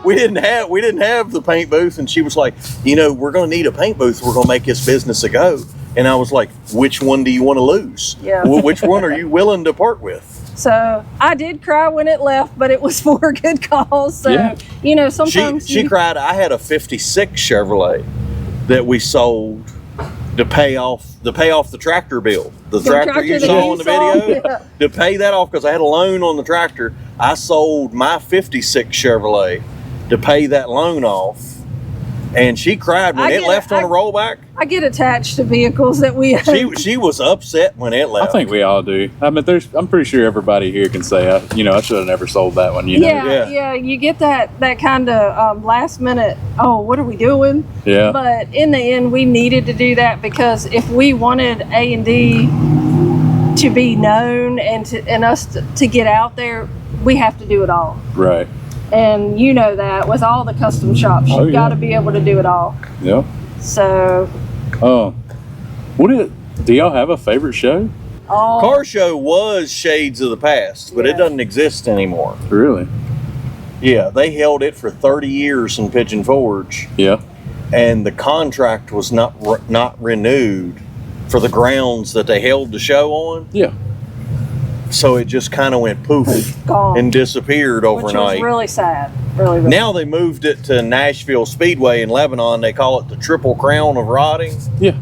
C: we didn't have the paint booth, and she was like, you know, we're going to need a paint booth. We're going to make this business a go. And I was like, which one do you want to lose?
B: Yeah.
C: Well, which one are you willing to part with?
B: So I did cry when it left, but it was for a good cause. So you know, sometimes
C: she cried. I had a '56 Chevrolet that we sold to pay off the tractor bill. The tractor you saw in the video. To pay that off, because I had a loan on the tractor. I sold my '56 Chevrolet to pay that loan off. And she cried when it left on a rollback.
B: I get attached to vehicles that we own.
C: She was upset when it left.
D: I think we all do. I mean, I'm pretty sure everybody here can say, I should have never sold that one. You know?
B: Yeah. You get that kind of last minute. Oh, what are we doing?
D: Yeah.
B: But in the end, we needed to do that, because if we wanted A&D to be known and us to get out there, we have to do it all.
D: Right.
B: And you know that with all the custom shops, you've got to be able to do it all.
D: Yeah.
B: So.
D: Do y'all have a favorite show?
C: Car show was Shades of the Past, but it doesn't exist anymore.
D: Really?
C: Yeah, they held it for 30 years in Pigeon Forge.
D: Yeah.
C: And the contract was not renewed for the grounds that they held the show on.
D: Yeah.
C: So it just kind of went poof and disappeared overnight.
B: Which was really sad. Really.
C: Now they moved it to Nashville Speedway in Lebanon. They call it the Triple Crown of Riding.
D: Yeah.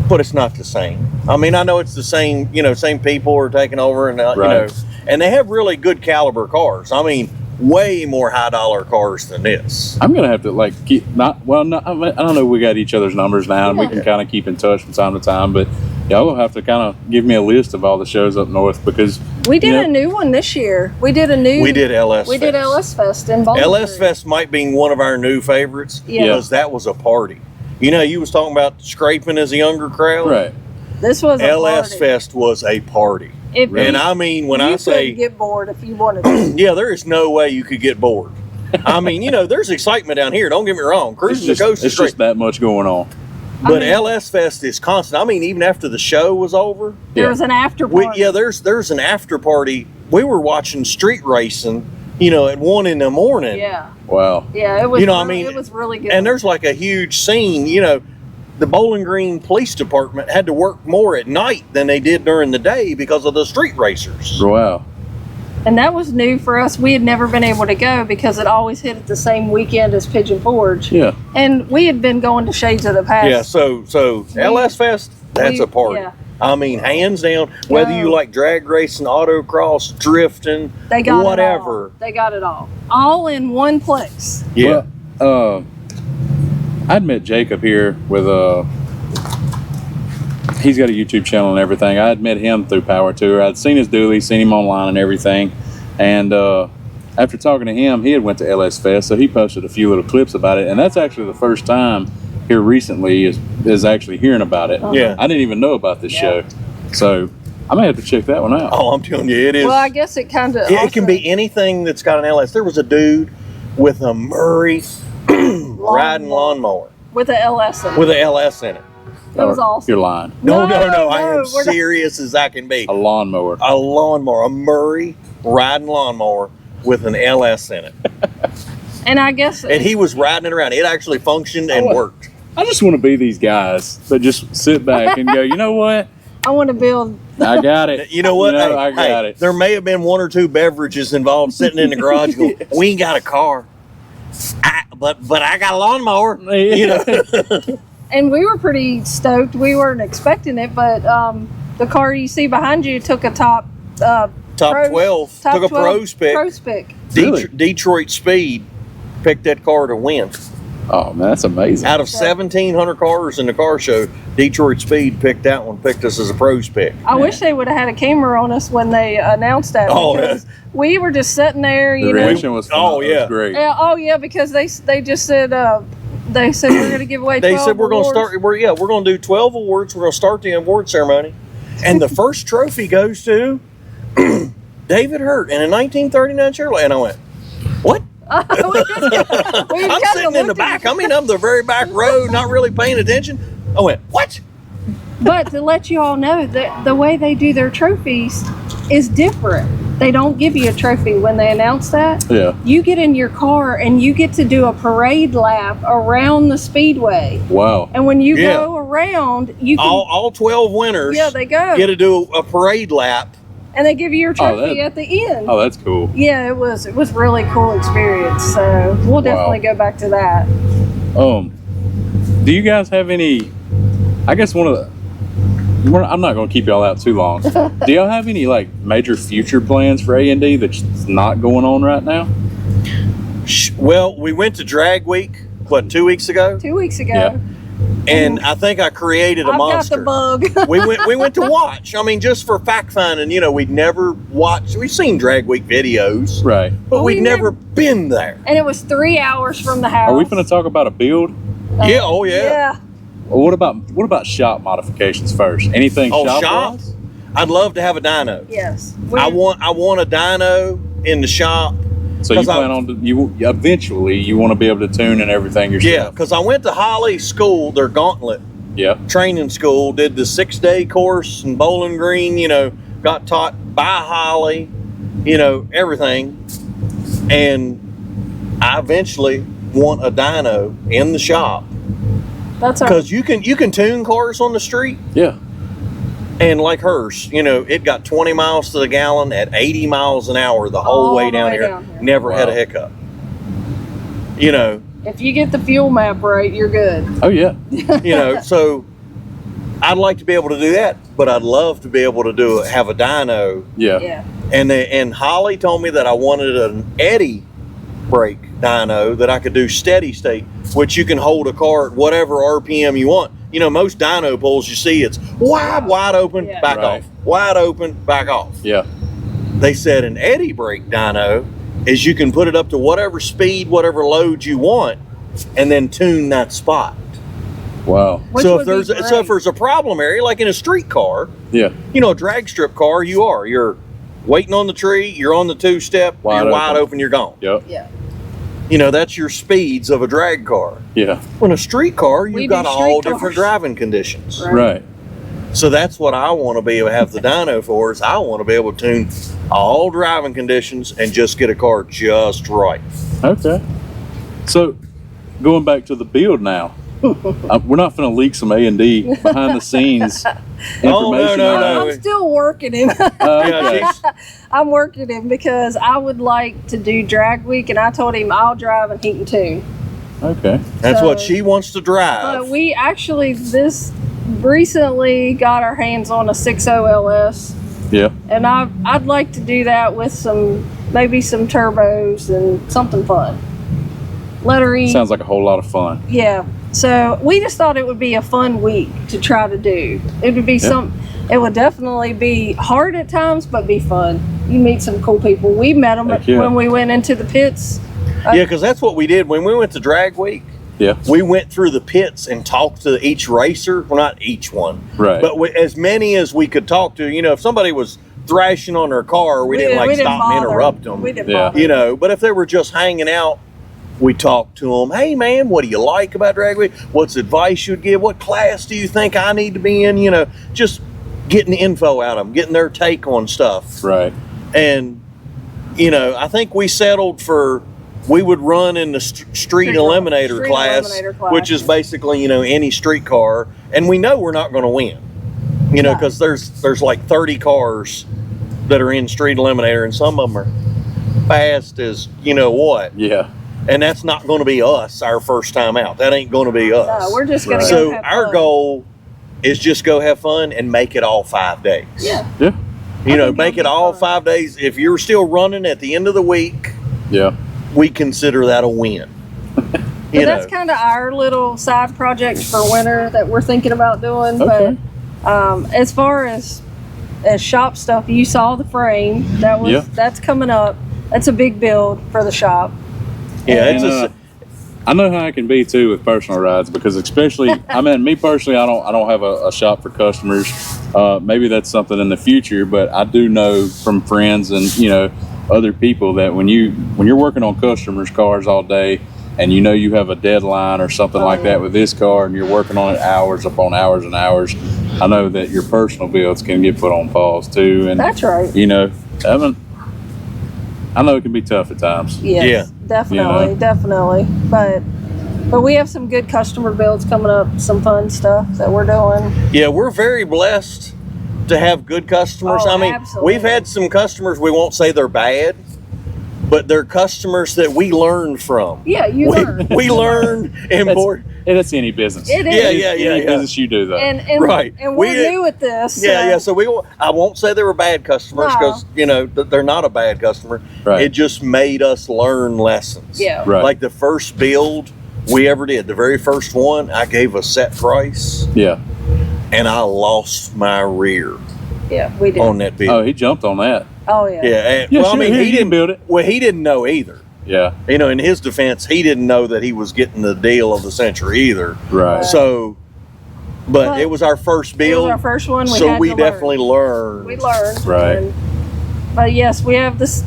C: But it's not the same. I mean, I know it's the same, same people are taking over, and, and they have really good caliber cars. I mean, way more high dollar cars than this.
D: I'm gonna have to like keep not well. Not, I don't know. We got each other's numbers now, and we can kind of keep in touch from time to time. But y'all will have to kind of give me a list of all the shows up north because
B: We did a new one this year. We did
C: LS.
B: We did LS Fest in Bowling
C: LS
B: Green.
C: Fest might be one of our new favorites
B: Yeah.
C: because that was a party. You know, you was talking about scraping as a younger crowd.
D: right.
B: This was a
C: LS
B: party.
C: Fest was a party.
B: If
C: And
B: you-
C: I mean, when
B: you
C: I say,
B: couldn't get bored if you wanted to.
C: yeah, there is no way you could get bored. I mean, you know, there's excitement down here. Don't get me wrong.
D: It's
C: Cruising
D: just,
C: the coast
D: it's
C: is great.
D: just that much going on.
C: But
B: mean-
C: LS Fest is constant. I mean, even after the show was over,
B: There
D: Yeah.
B: was an after party.
C: there's an after party. We were watching street racing, you know, at 1 a.m.
B: Yeah,
D: Wow.
B: yeah, it was.
C: You know, I
B: really,
C: mean,
B: it was really good.
C: And there's like a huge scene, you know. The Bowling Green Police Department had to work more at night than they did during the day because of the street racers.
D: Wow.
B: And that was new for us. We had never been able to go because it always hit at the same weekend as Pigeon Forge.
D: Yeah.
B: And we had been going to Shades of the Past.
C: Yeah, so LS Fest, that's a party.
B: yeah.
C: I mean, hands down, whether you
B: No.
C: like drag racing, autocross, drifting,
B: They got
C: whatever.
B: it all. They got it all in one place.
C: Yeah.
D: Well, I'd met Jacob here with he's got a YouTube channel and everything. I had met him through Power Tour. I'd seen his dually, seen him online and everything. And after talking to him, he had went to LS Fest, so he posted a few little clips about it. And that's actually the first time here recently is actually hearing about it.
C: Yeah.
D: I didn't even know about this show. So I may have to check that one out.
C: Oh, I'm telling you, it is.
B: Well, I guess it kind of.
C: It can be anything that's got an LS. There was a dude with a Murray riding lawnmower
B: with a LS in it.
C: with an LS in it.
B: That was awesome.
D: You're lying.
C: No, I am
B: we're not-
C: serious as I can be.
D: A lawnmower.
C: A lawnmower, a Murray riding lawnmower with an LS in it.
B: And I guess.
C: And he was riding it around. It actually functioned and
D: Oh,
C: worked.
D: I just want to be these guys that just sit back and go, you know what?
B: I want to build.
D: I got it.
C: You know what?
D: I got
C: Hey,
D: it.
C: there may have been 1 or 2 beverages involved sitting in the garage going, we ain't got a car. But I got a lawnmower. You know?
B: And we were pretty stoked. We weren't expecting it, but the car you see behind you took a top.
C: Top 12. Took a pros pick.
B: Pros pick.
D: Really?
C: Detroit Speed picked that car to win.
D: Oh man, that's amazing.
C: Out of 1,700 cars in the car show, Detroit Speed picked that one, picked us as a pros pick.
B: I wish they would have had a camera on us when they announced that.
C: Oh,
B: because we were just sitting there,
D: The
B: you know.
D: reaction was
C: Oh,
D: phenomenal. It
C: yeah.
D: was great.
B: Yeah, oh yeah, because they just said we're going to give away.
C: They
B: 12
C: said we're going to
B: awards.
C: start. We're going to do 12 awards. We're going to start the award ceremony, and the first trophy goes to David Hurt in a 1939 Chevrolet. And I went, "What?"
B: We
C: I'm
B: kinda
C: sitting in the
B: looked
C: back. I mean, I'm the very back row, not really paying attention. I went, "What?"
B: But to let you all know that the way they do their trophies is different. They don't give you a trophy when they announce that.
D: Yeah.
B: You get in your car and you get to do a parade lap around the speedway.
D: Wow.
B: And when you
C: Yeah.
B: go around, you can
C: All 12 winners.
B: Yeah, they go.
C: Get to do a parade lap.
B: and they give you your trophy
D: that-
B: at the end.
D: Oh, that's cool.
B: Yeah, it was really cool experience. So we'll definitely go back to that.
D: Do you guys have any? I guess I'm not going to keep y'all out too long. Do y'all have any like major future plans for AnD that's not going on right now?
C: Well, we went to Drag Week, 2 weeks ago?
B: 2 weeks ago,
D: Yeah.
C: And I think I created a
B: I've
C: monster.
B: got the bug.
C: we went to watch. I mean, just for fact finding. You know, we'd never watched. We've seen Drag Week videos,
D: Right.
C: but
B: Well,
C: we'd
B: we
C: never
B: never-
C: been there.
B: And it was 3 hours from the house.
D: Are we going to talk about a build?
C: Yeah. Oh yeah.
B: Yeah.
D: Or what about shop modifications first? Anything
C: Oh,
D: shop?
C: shop? I'd love to have a dyno.
B: Yes.
C: I want a dyno in the shop.
D: So you
C: 'Cause
D: plan on you eventually you want to be able to tune and everything
C: Yeah,
D: yourself?
C: because I went to Holly School, their Gauntlet
D: Yeah.
C: training school, did the 6-day course in Bowling Green. You know, got taught by Holly. You know, everything, and I eventually want a dyno in the shop.
B: That's our.
C: Because you can tune cars on the street,
D: Yeah.
C: and like hers, you know, it got 20 miles to the gallon at 80 miles an hour the whole
B: All
C: way
B: the
C: down
B: way
C: here.
B: down here.
C: Never had a
D: Wow.
C: hiccup. You know,
B: If you get the fuel map right, you're good.
D: Oh yeah.
C: you know. So I'd like to be able to do that, but I'd love to be able to have a dyno.
D: Yeah.
B: Yeah.
C: And Holly told me that I wanted an eddy brake dyno that I could do steady state, which you can hold a car at whatever RPM you want. You know, most dyno pulls you see, it's wide open,
B: Yeah.
C: back
D: Right.
C: off, wide open, back off.
D: Yeah.
C: They said an eddy brake dyno is you can put it up to whatever speed, whatever load you want, and then tune that spot.
D: Wow.
B: Which
C: So
B: would
C: if
B: be great.
C: there's a problem area, like in a street car,
D: Yeah.
C: you know, a drag strip car, you're waiting on the tree, you're on the two-step,
D: Wide
C: you're wide
D: open.
C: open, you're gone.
D: Yep.
B: Yeah.
C: You know, that's your speeds of a drag car.
D: Yeah.
C: When a street car,
B: We
C: you've
B: do
C: got all
B: street
C: different
B: cars.
C: driving conditions.
B: Right.
D: Right.
C: So that's what I want to be able to have the dyno for, is I want to be able to tune all driving conditions and just get a car just right.
D: Okay. So, going back to the build now, we're not going to leak some A&D behind the scenes information.
C: Oh, no.
B: I'm still working him.
D: Okay.
C: she's-
B: I'm working him because I would like to do drag week, and I told him I'll drive and he can tune.
D: Okay.
C: that's what
B: So-
C: she wants to drive.
B: But we actually recently got our hands on a 6.0 LS,
D: Yeah.
B: and I'd like to do that with maybe some turbos and something fun. Let her eat.
D: Sounds like a whole lot of fun.
B: Yeah. So we just thought it would be a fun week to try to do. It would be it would definitely be hard at times, but be fun. You meet some cool people. We met them
D: Heck yeah.
B: when we went into the pits.
C: Yeah, because that's what we did when we went to drag week.
D: Yeah.
C: We went through the pits and talked to each racer. Well, not each one,
D: Right.
C: but as many as we could talk to. You know, if somebody was thrashing on their car, we didn't stop and
B: bother.
C: interrupt them.
B: We didn't
D: Yeah.
B: bother.
C: You know, but if they were just hanging out, we talked to them. Hey, man, what do you like about drag week? What's advice you'd give? What class do you think I need to be in? You know, just getting info out of them, getting their take on stuff.
D: Right.
C: And, you know, I think we settled for we would run in the street eliminator class, which is basically, you know, any street car. And we know we're not going to win, you know,
B: Yeah.
C: because there's like 30 cars that are in street eliminator, and some of them are fast as you know what.
D: Yeah.
C: And that's not going to be us our first time out. That ain't going to be us.
B: No, we're just gonna
D: Right.
B: go
C: So
B: have
C: our
B: fun.
C: goal is just go have fun and make it all 5 days.
B: Yeah.
D: Yeah.
C: You
B: I
C: know,
B: think
C: make
B: it'll
C: it
B: be
C: all
B: fun.
C: 5 days. If you're still running at the end of the week,
D: Yeah.
C: we consider that a win.
B: But
C: You know,
B: that's kind of our little side project for winter that we're thinking about doing.
D: Okay.
B: But as far as shop stuff, you saw the frame
D: Yeah.
B: that's coming up. That's a big build for the shop.
C: yeah, it's
D: And,
C: a,
D: I know how it can be too with personal rides, because especially, I mean, me personally, I don't have a shop for customers. Maybe that's something in the future, but I do know from friends and, you know, other people that when you're working on customers' cars all day, and you know you have a deadline or something like that with this car, and you're working on it hours upon hours and hours, I know that your personal builds can get put on pause too. And
B: That's right.
D: you know, I know it can be tough at times.
B: Yes,
C: Yeah.
B: definitely,
D: You know?
B: definitely. But we have some good customer builds coming up, some fun stuff that we're doing.
C: yeah, we're very blessed to have good customers.
B: Oh,
C: I mean,
B: absolutely.
C: we've had some customers, we won't say they're bad, but they're customers that we learned from.
B: Yeah, you learn.
C: We learn important.
D: That's any business.
B: It is.
C: Yeah,
D: Any business you do, though.
B: And
C: Right.
B: And
C: We
B: we're
C: did-
B: new at this.
C: Yeah. So I won't say they were bad customers,
B: No.
C: because you know they're not a bad customer.
D: Right.
C: It just made us learn lessons.
B: Yeah.
D: Right.
C: Like the first build we ever did, the very first one, I gave a set price,
D: Yeah.
C: and I lost my rear
B: Yeah, we did.
C: on that build.
D: Oh, he jumped on that.
B: Oh yeah.
C: Yeah. And,
D: Yeah,
C: well,
D: sure,
C: I mean,
D: here,
C: he
D: you can
C: didn't
D: build it.
C: Well, he didn't know either.
D: Yeah.
C: You know, in his defense, he didn't know that he was getting the deal of the century either.
D: Right.
C: So, but
B: But
C: it was our first
B: It was
C: build,
B: our first one.
C: so
B: had
C: we
B: to
C: definitely
B: learn.
C: learned.
B: We learned.
D: Right.
B: But yes, we have this.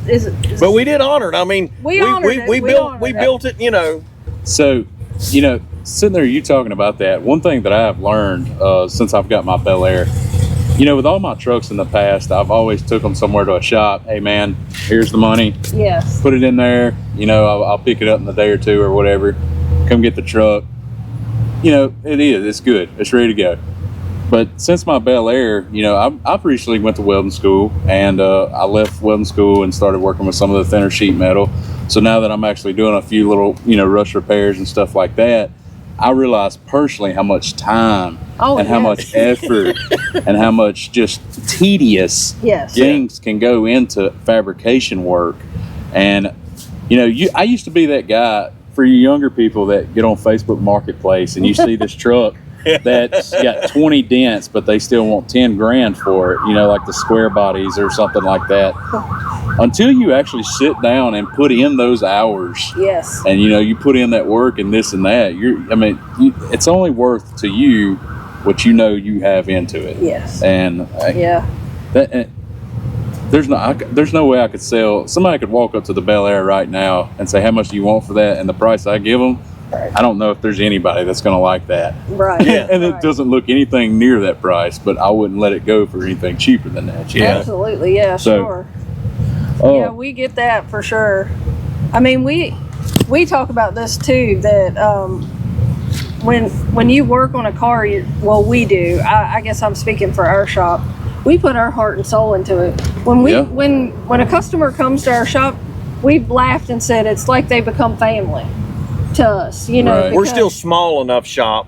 C: But we did honor it. I mean,
B: We honored it. We honored
C: we
B: it.
C: built it. You know,
D: So, you know, sitting there, you talking about that, one thing that I have learned since I've got my Bel Air, you know, with all my trucks in the past, I've always took them somewhere to a shop. Hey, man, here's the money.
B: Yes.
D: Put it in there. You know, I'll pick it up in a day or two or whatever. Come get the truck. You know, it's good. It's ready to go. But since my Bel Air, you know, I've recently went to welding school, and I left welding school and started working with some of the thinner sheet metal. So now that I'm actually doing a few little, you know, rush repairs and stuff like that, I realize personally how much time and how much effort and how much just tedious
B: Yes.
D: things can go into fabrication work. And I used to be that guy for you younger people that get on Facebook Marketplace and you see this truck that's got 20 dents, but they still want 10 grand for it, like the square bodies or something like that. Until you actually sit down and put in those hours,
B: Yes.
D: and you put in that work and this and that, it's only worth to you what you have into it.
B: Yes.
D: And there's no way I could sell. Somebody could walk up to the Bel Air right now and say, how much do you want for that? And the price I give them,
B: Right.
D: I don't know if there's anybody that's going to like that.
B: Right.
C: Yeah.
D: And it
B: Right.
D: doesn't look anything near that price, but I wouldn't let it go for anything cheaper than that.
B: Absolutely. Yeah,
D: So,
B: sure.
D: Oh,
B: Yeah, we get that for sure. I mean, we talk about this too, that when you work on a car, we do. I guess I'm speaking for our shop. We put our heart and soul into it. When a customer comes to our shop, we've laughed and said it's like they become family to us.
D: Right.
C: We're still small enough shop,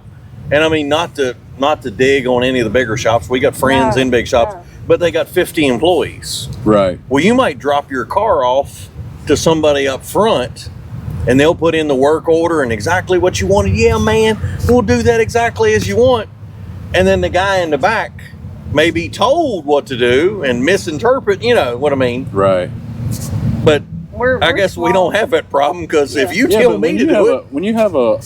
C: and I mean not to dig on any of the bigger shops. We got friends
B: No,
C: in big shops,
B: no.
C: but they got 50 employees.
D: right.
C: Well, you might drop your car off to somebody up front, and they'll put in the work order and exactly what you wanted. Yeah, man, we'll do that exactly as you want. And then the guy in the back may be told what to do and misinterpret. You know what I mean?
D: Right.
C: But
B: We're
C: I guess we
B: small.
C: don't have that problem because if you
D: Yeah,
C: tell
D: but
C: me to do it,
D: when you have a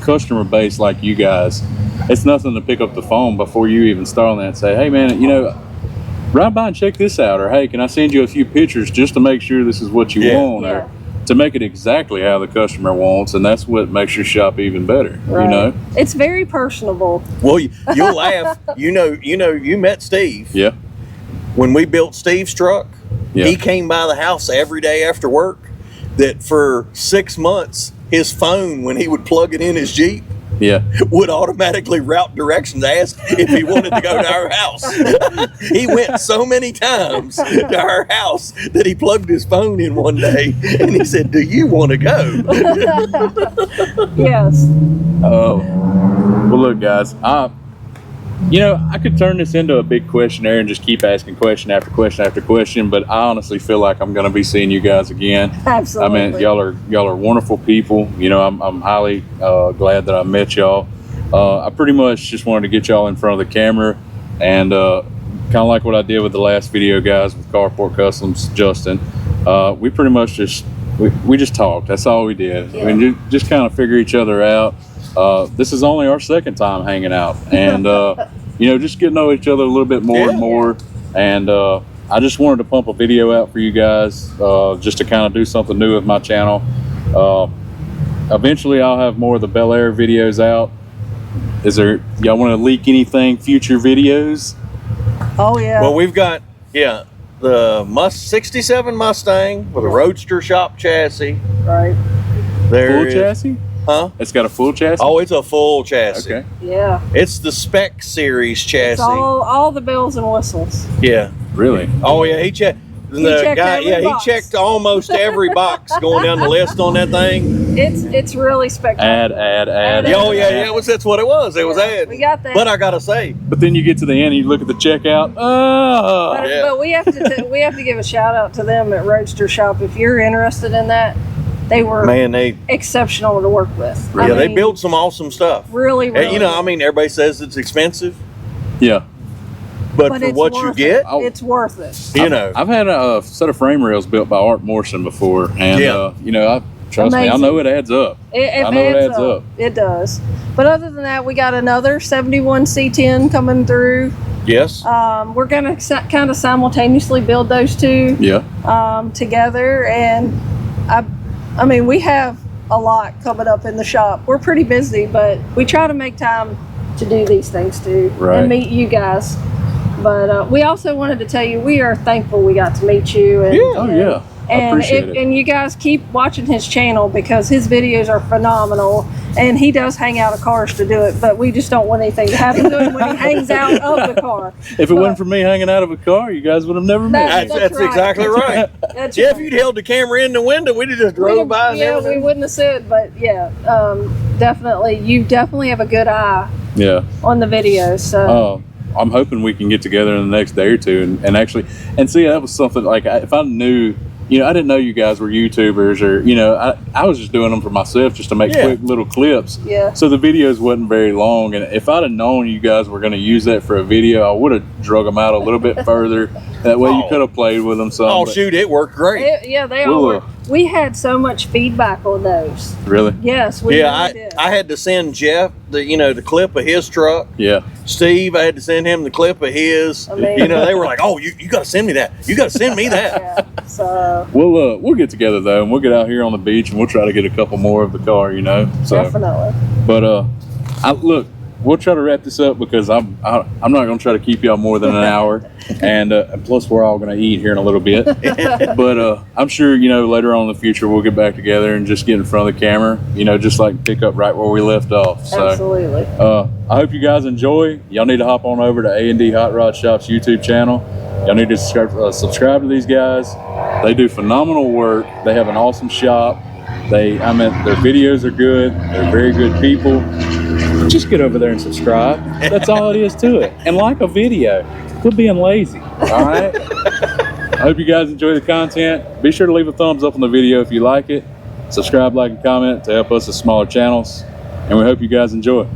D: customer base like you guys, it's nothing to pick up the phone before you even start on that and say, hey man, ride by and check this out, or hey, can I send you a few pictures just to make sure this is what you want,
B: Yeah.
D: or to make it exactly how the customer wants, and that's what makes your shop even better.
B: Right. It's very personable.
C: well, you'll laugh. You met Steve
D: Yeah.
C: when we built Steve's truck.
D: Yeah.
C: He came by the house every day after work. That for 6 months, his phone, when he would plug it in his Jeep,
D: Yeah.
C: would automatically route directions, ask if he wanted to go to our house. He went so many times to our house that he plugged his phone in one day and he said, do you want to go?
B: Yes.
D: Oh. Well, look, guys, I could turn this into a big questionnaire and just keep asking question after question after question, but I honestly feel like I'm going to be seeing you guys again.
B: Absolutely.
D: I mean, y'all are wonderful people. I'm highly glad that I met y'all. I pretty much just wanted to get y'all in front of the camera, and kind of like what I did with the last video, guys, with Carport Customs, Justin. We pretty much just talked. That's all we did.
B: Yeah.
D: I mean, just kind of figure each other out. This is only our second time hanging out, and just getting to know each other a little bit more and more. And I just wanted to pump a video out for you guys, just to kind of do something new with my channel. Eventually, I'll have more of the Bel Air videos out. Y'all want to leak anything? Future videos?
B: Oh yeah.
C: Well, we've got, the 67 Mustang with a Roadster shop chassis.
B: right.
C: There
D: Full
C: is-
D: chassis?
C: Huh?
D: It's got a full chassis?
C: Oh, it's a full chassis.
D: Okay.
B: Yeah.
C: It's the Spec Series chassis.
B: It's all the bells and whistles.
C: Yeah.
D: Really?
C: Oh yeah, he checked. The
B: checked
C: guy,
B: every
C: he
B: box.
C: checked almost every box going down the list on that thing.
B: It's really spectacular.
D: Add.
C: Yeah, that's what it was. It was ad.
B: We got that.
C: But I gotta say,
D: But then you get to the end and you look at the checkout.
B: But,
C: Yeah.
B: but we have to give a shout out to them at Roadster Shop. If you're interested in that, they were
C: man, they
B: exceptional to work with.
C: they build some awesome stuff.
B: really, really.
C: And, I mean, everybody says it's expensive,
D: Yeah.
C: but
B: but
C: for
B: it's
C: what you
B: worth
C: get,
B: it. It's worth it.
D: I've had a set of frame rails built by Art Morrison before, and
C: Yeah.
D: trust me, I
B: Amazing.
D: know it adds up.
B: It
D: I know it adds up.
B: It does. But other than that, we got another 71 C10 coming through.
C: yes,
B: We're gonna kind of simultaneously build those two
D: Yeah.
B: together, and I mean, we have a lot coming up in the shop. We're pretty busy, but we try to make time to do these things too,
D: Right.
B: and meet you guys. But we also wanted to tell you we are thankful we got to meet you. And,
D: Oh, yeah. I appreciate it.
B: And you guys keep watching his channel because his videos are phenomenal, and he does hang out of cars to do it, but we just don't want anything to happen to him when he hangs out of the car.
D: If it wasn't for me hanging out of a car, you guys would have never met me.
C: that's
B: right.
C: exactly right.
B: That's
C: Yeah,
B: right.
C: if you'd held the camera in the window, we'd have just drove by. And
B: we
C: everything.
B: wouldn't have said, but yeah, definitely, you definitely have a good eye
D: Yeah.
B: on the videos. So
D: I'm hoping we can get together in the next day or two and actually see, that was something like if I knew, I didn't know you guys were YouTubers, or I was just doing them for myself just to make quick little clips.
B: Yeah.
D: So the videos wasn't very long, and if I'd have known you guys were going to use that for a video, I would have drug them out a little bit further. That way you could have played with them some.
C: Oh shoot, it worked great.
B: They all were. We had so much feedback on those.
D: Really?
B: Yes, we really did.
C: I had to send Jeff the clip of his truck.
D: Yeah.
C: Steve, I had to send him the clip of his.
B: I mean,
C: they were like, "Oh, you got to send me that. You got to send me that."
B: Yeah, so
D: We'll get together though, and well get out here on the beach, and we'll try to get a couple more of the car. So
B: definitely.
D: But look, we'll try to wrap this up because I'm not going to try to keep y'all more than an hour, and plus we're all going to eat here in a little bit. But I'm sure later on in the future we'll get back together and just get in front of the camera, just like pick up right where we left off. So
B: Absolutely.
D: I hope you guys enjoy. Y'all need to hop on over to AnD Hot Rod Shop's YouTube channel. Y'all need to subscribe to these guys. They do phenomenal work. They have an awesome shop. Their videos are good. They're very good people. Just get over there and subscribe. That's all it is to it. And like a video. Quit being lazy. All right? I hope you guys enjoy the content. Be sure to leave a thumbs up on the video if you like it. Subscribe, like, and comment to help us with smaller channels. And we hope you guys enjoy.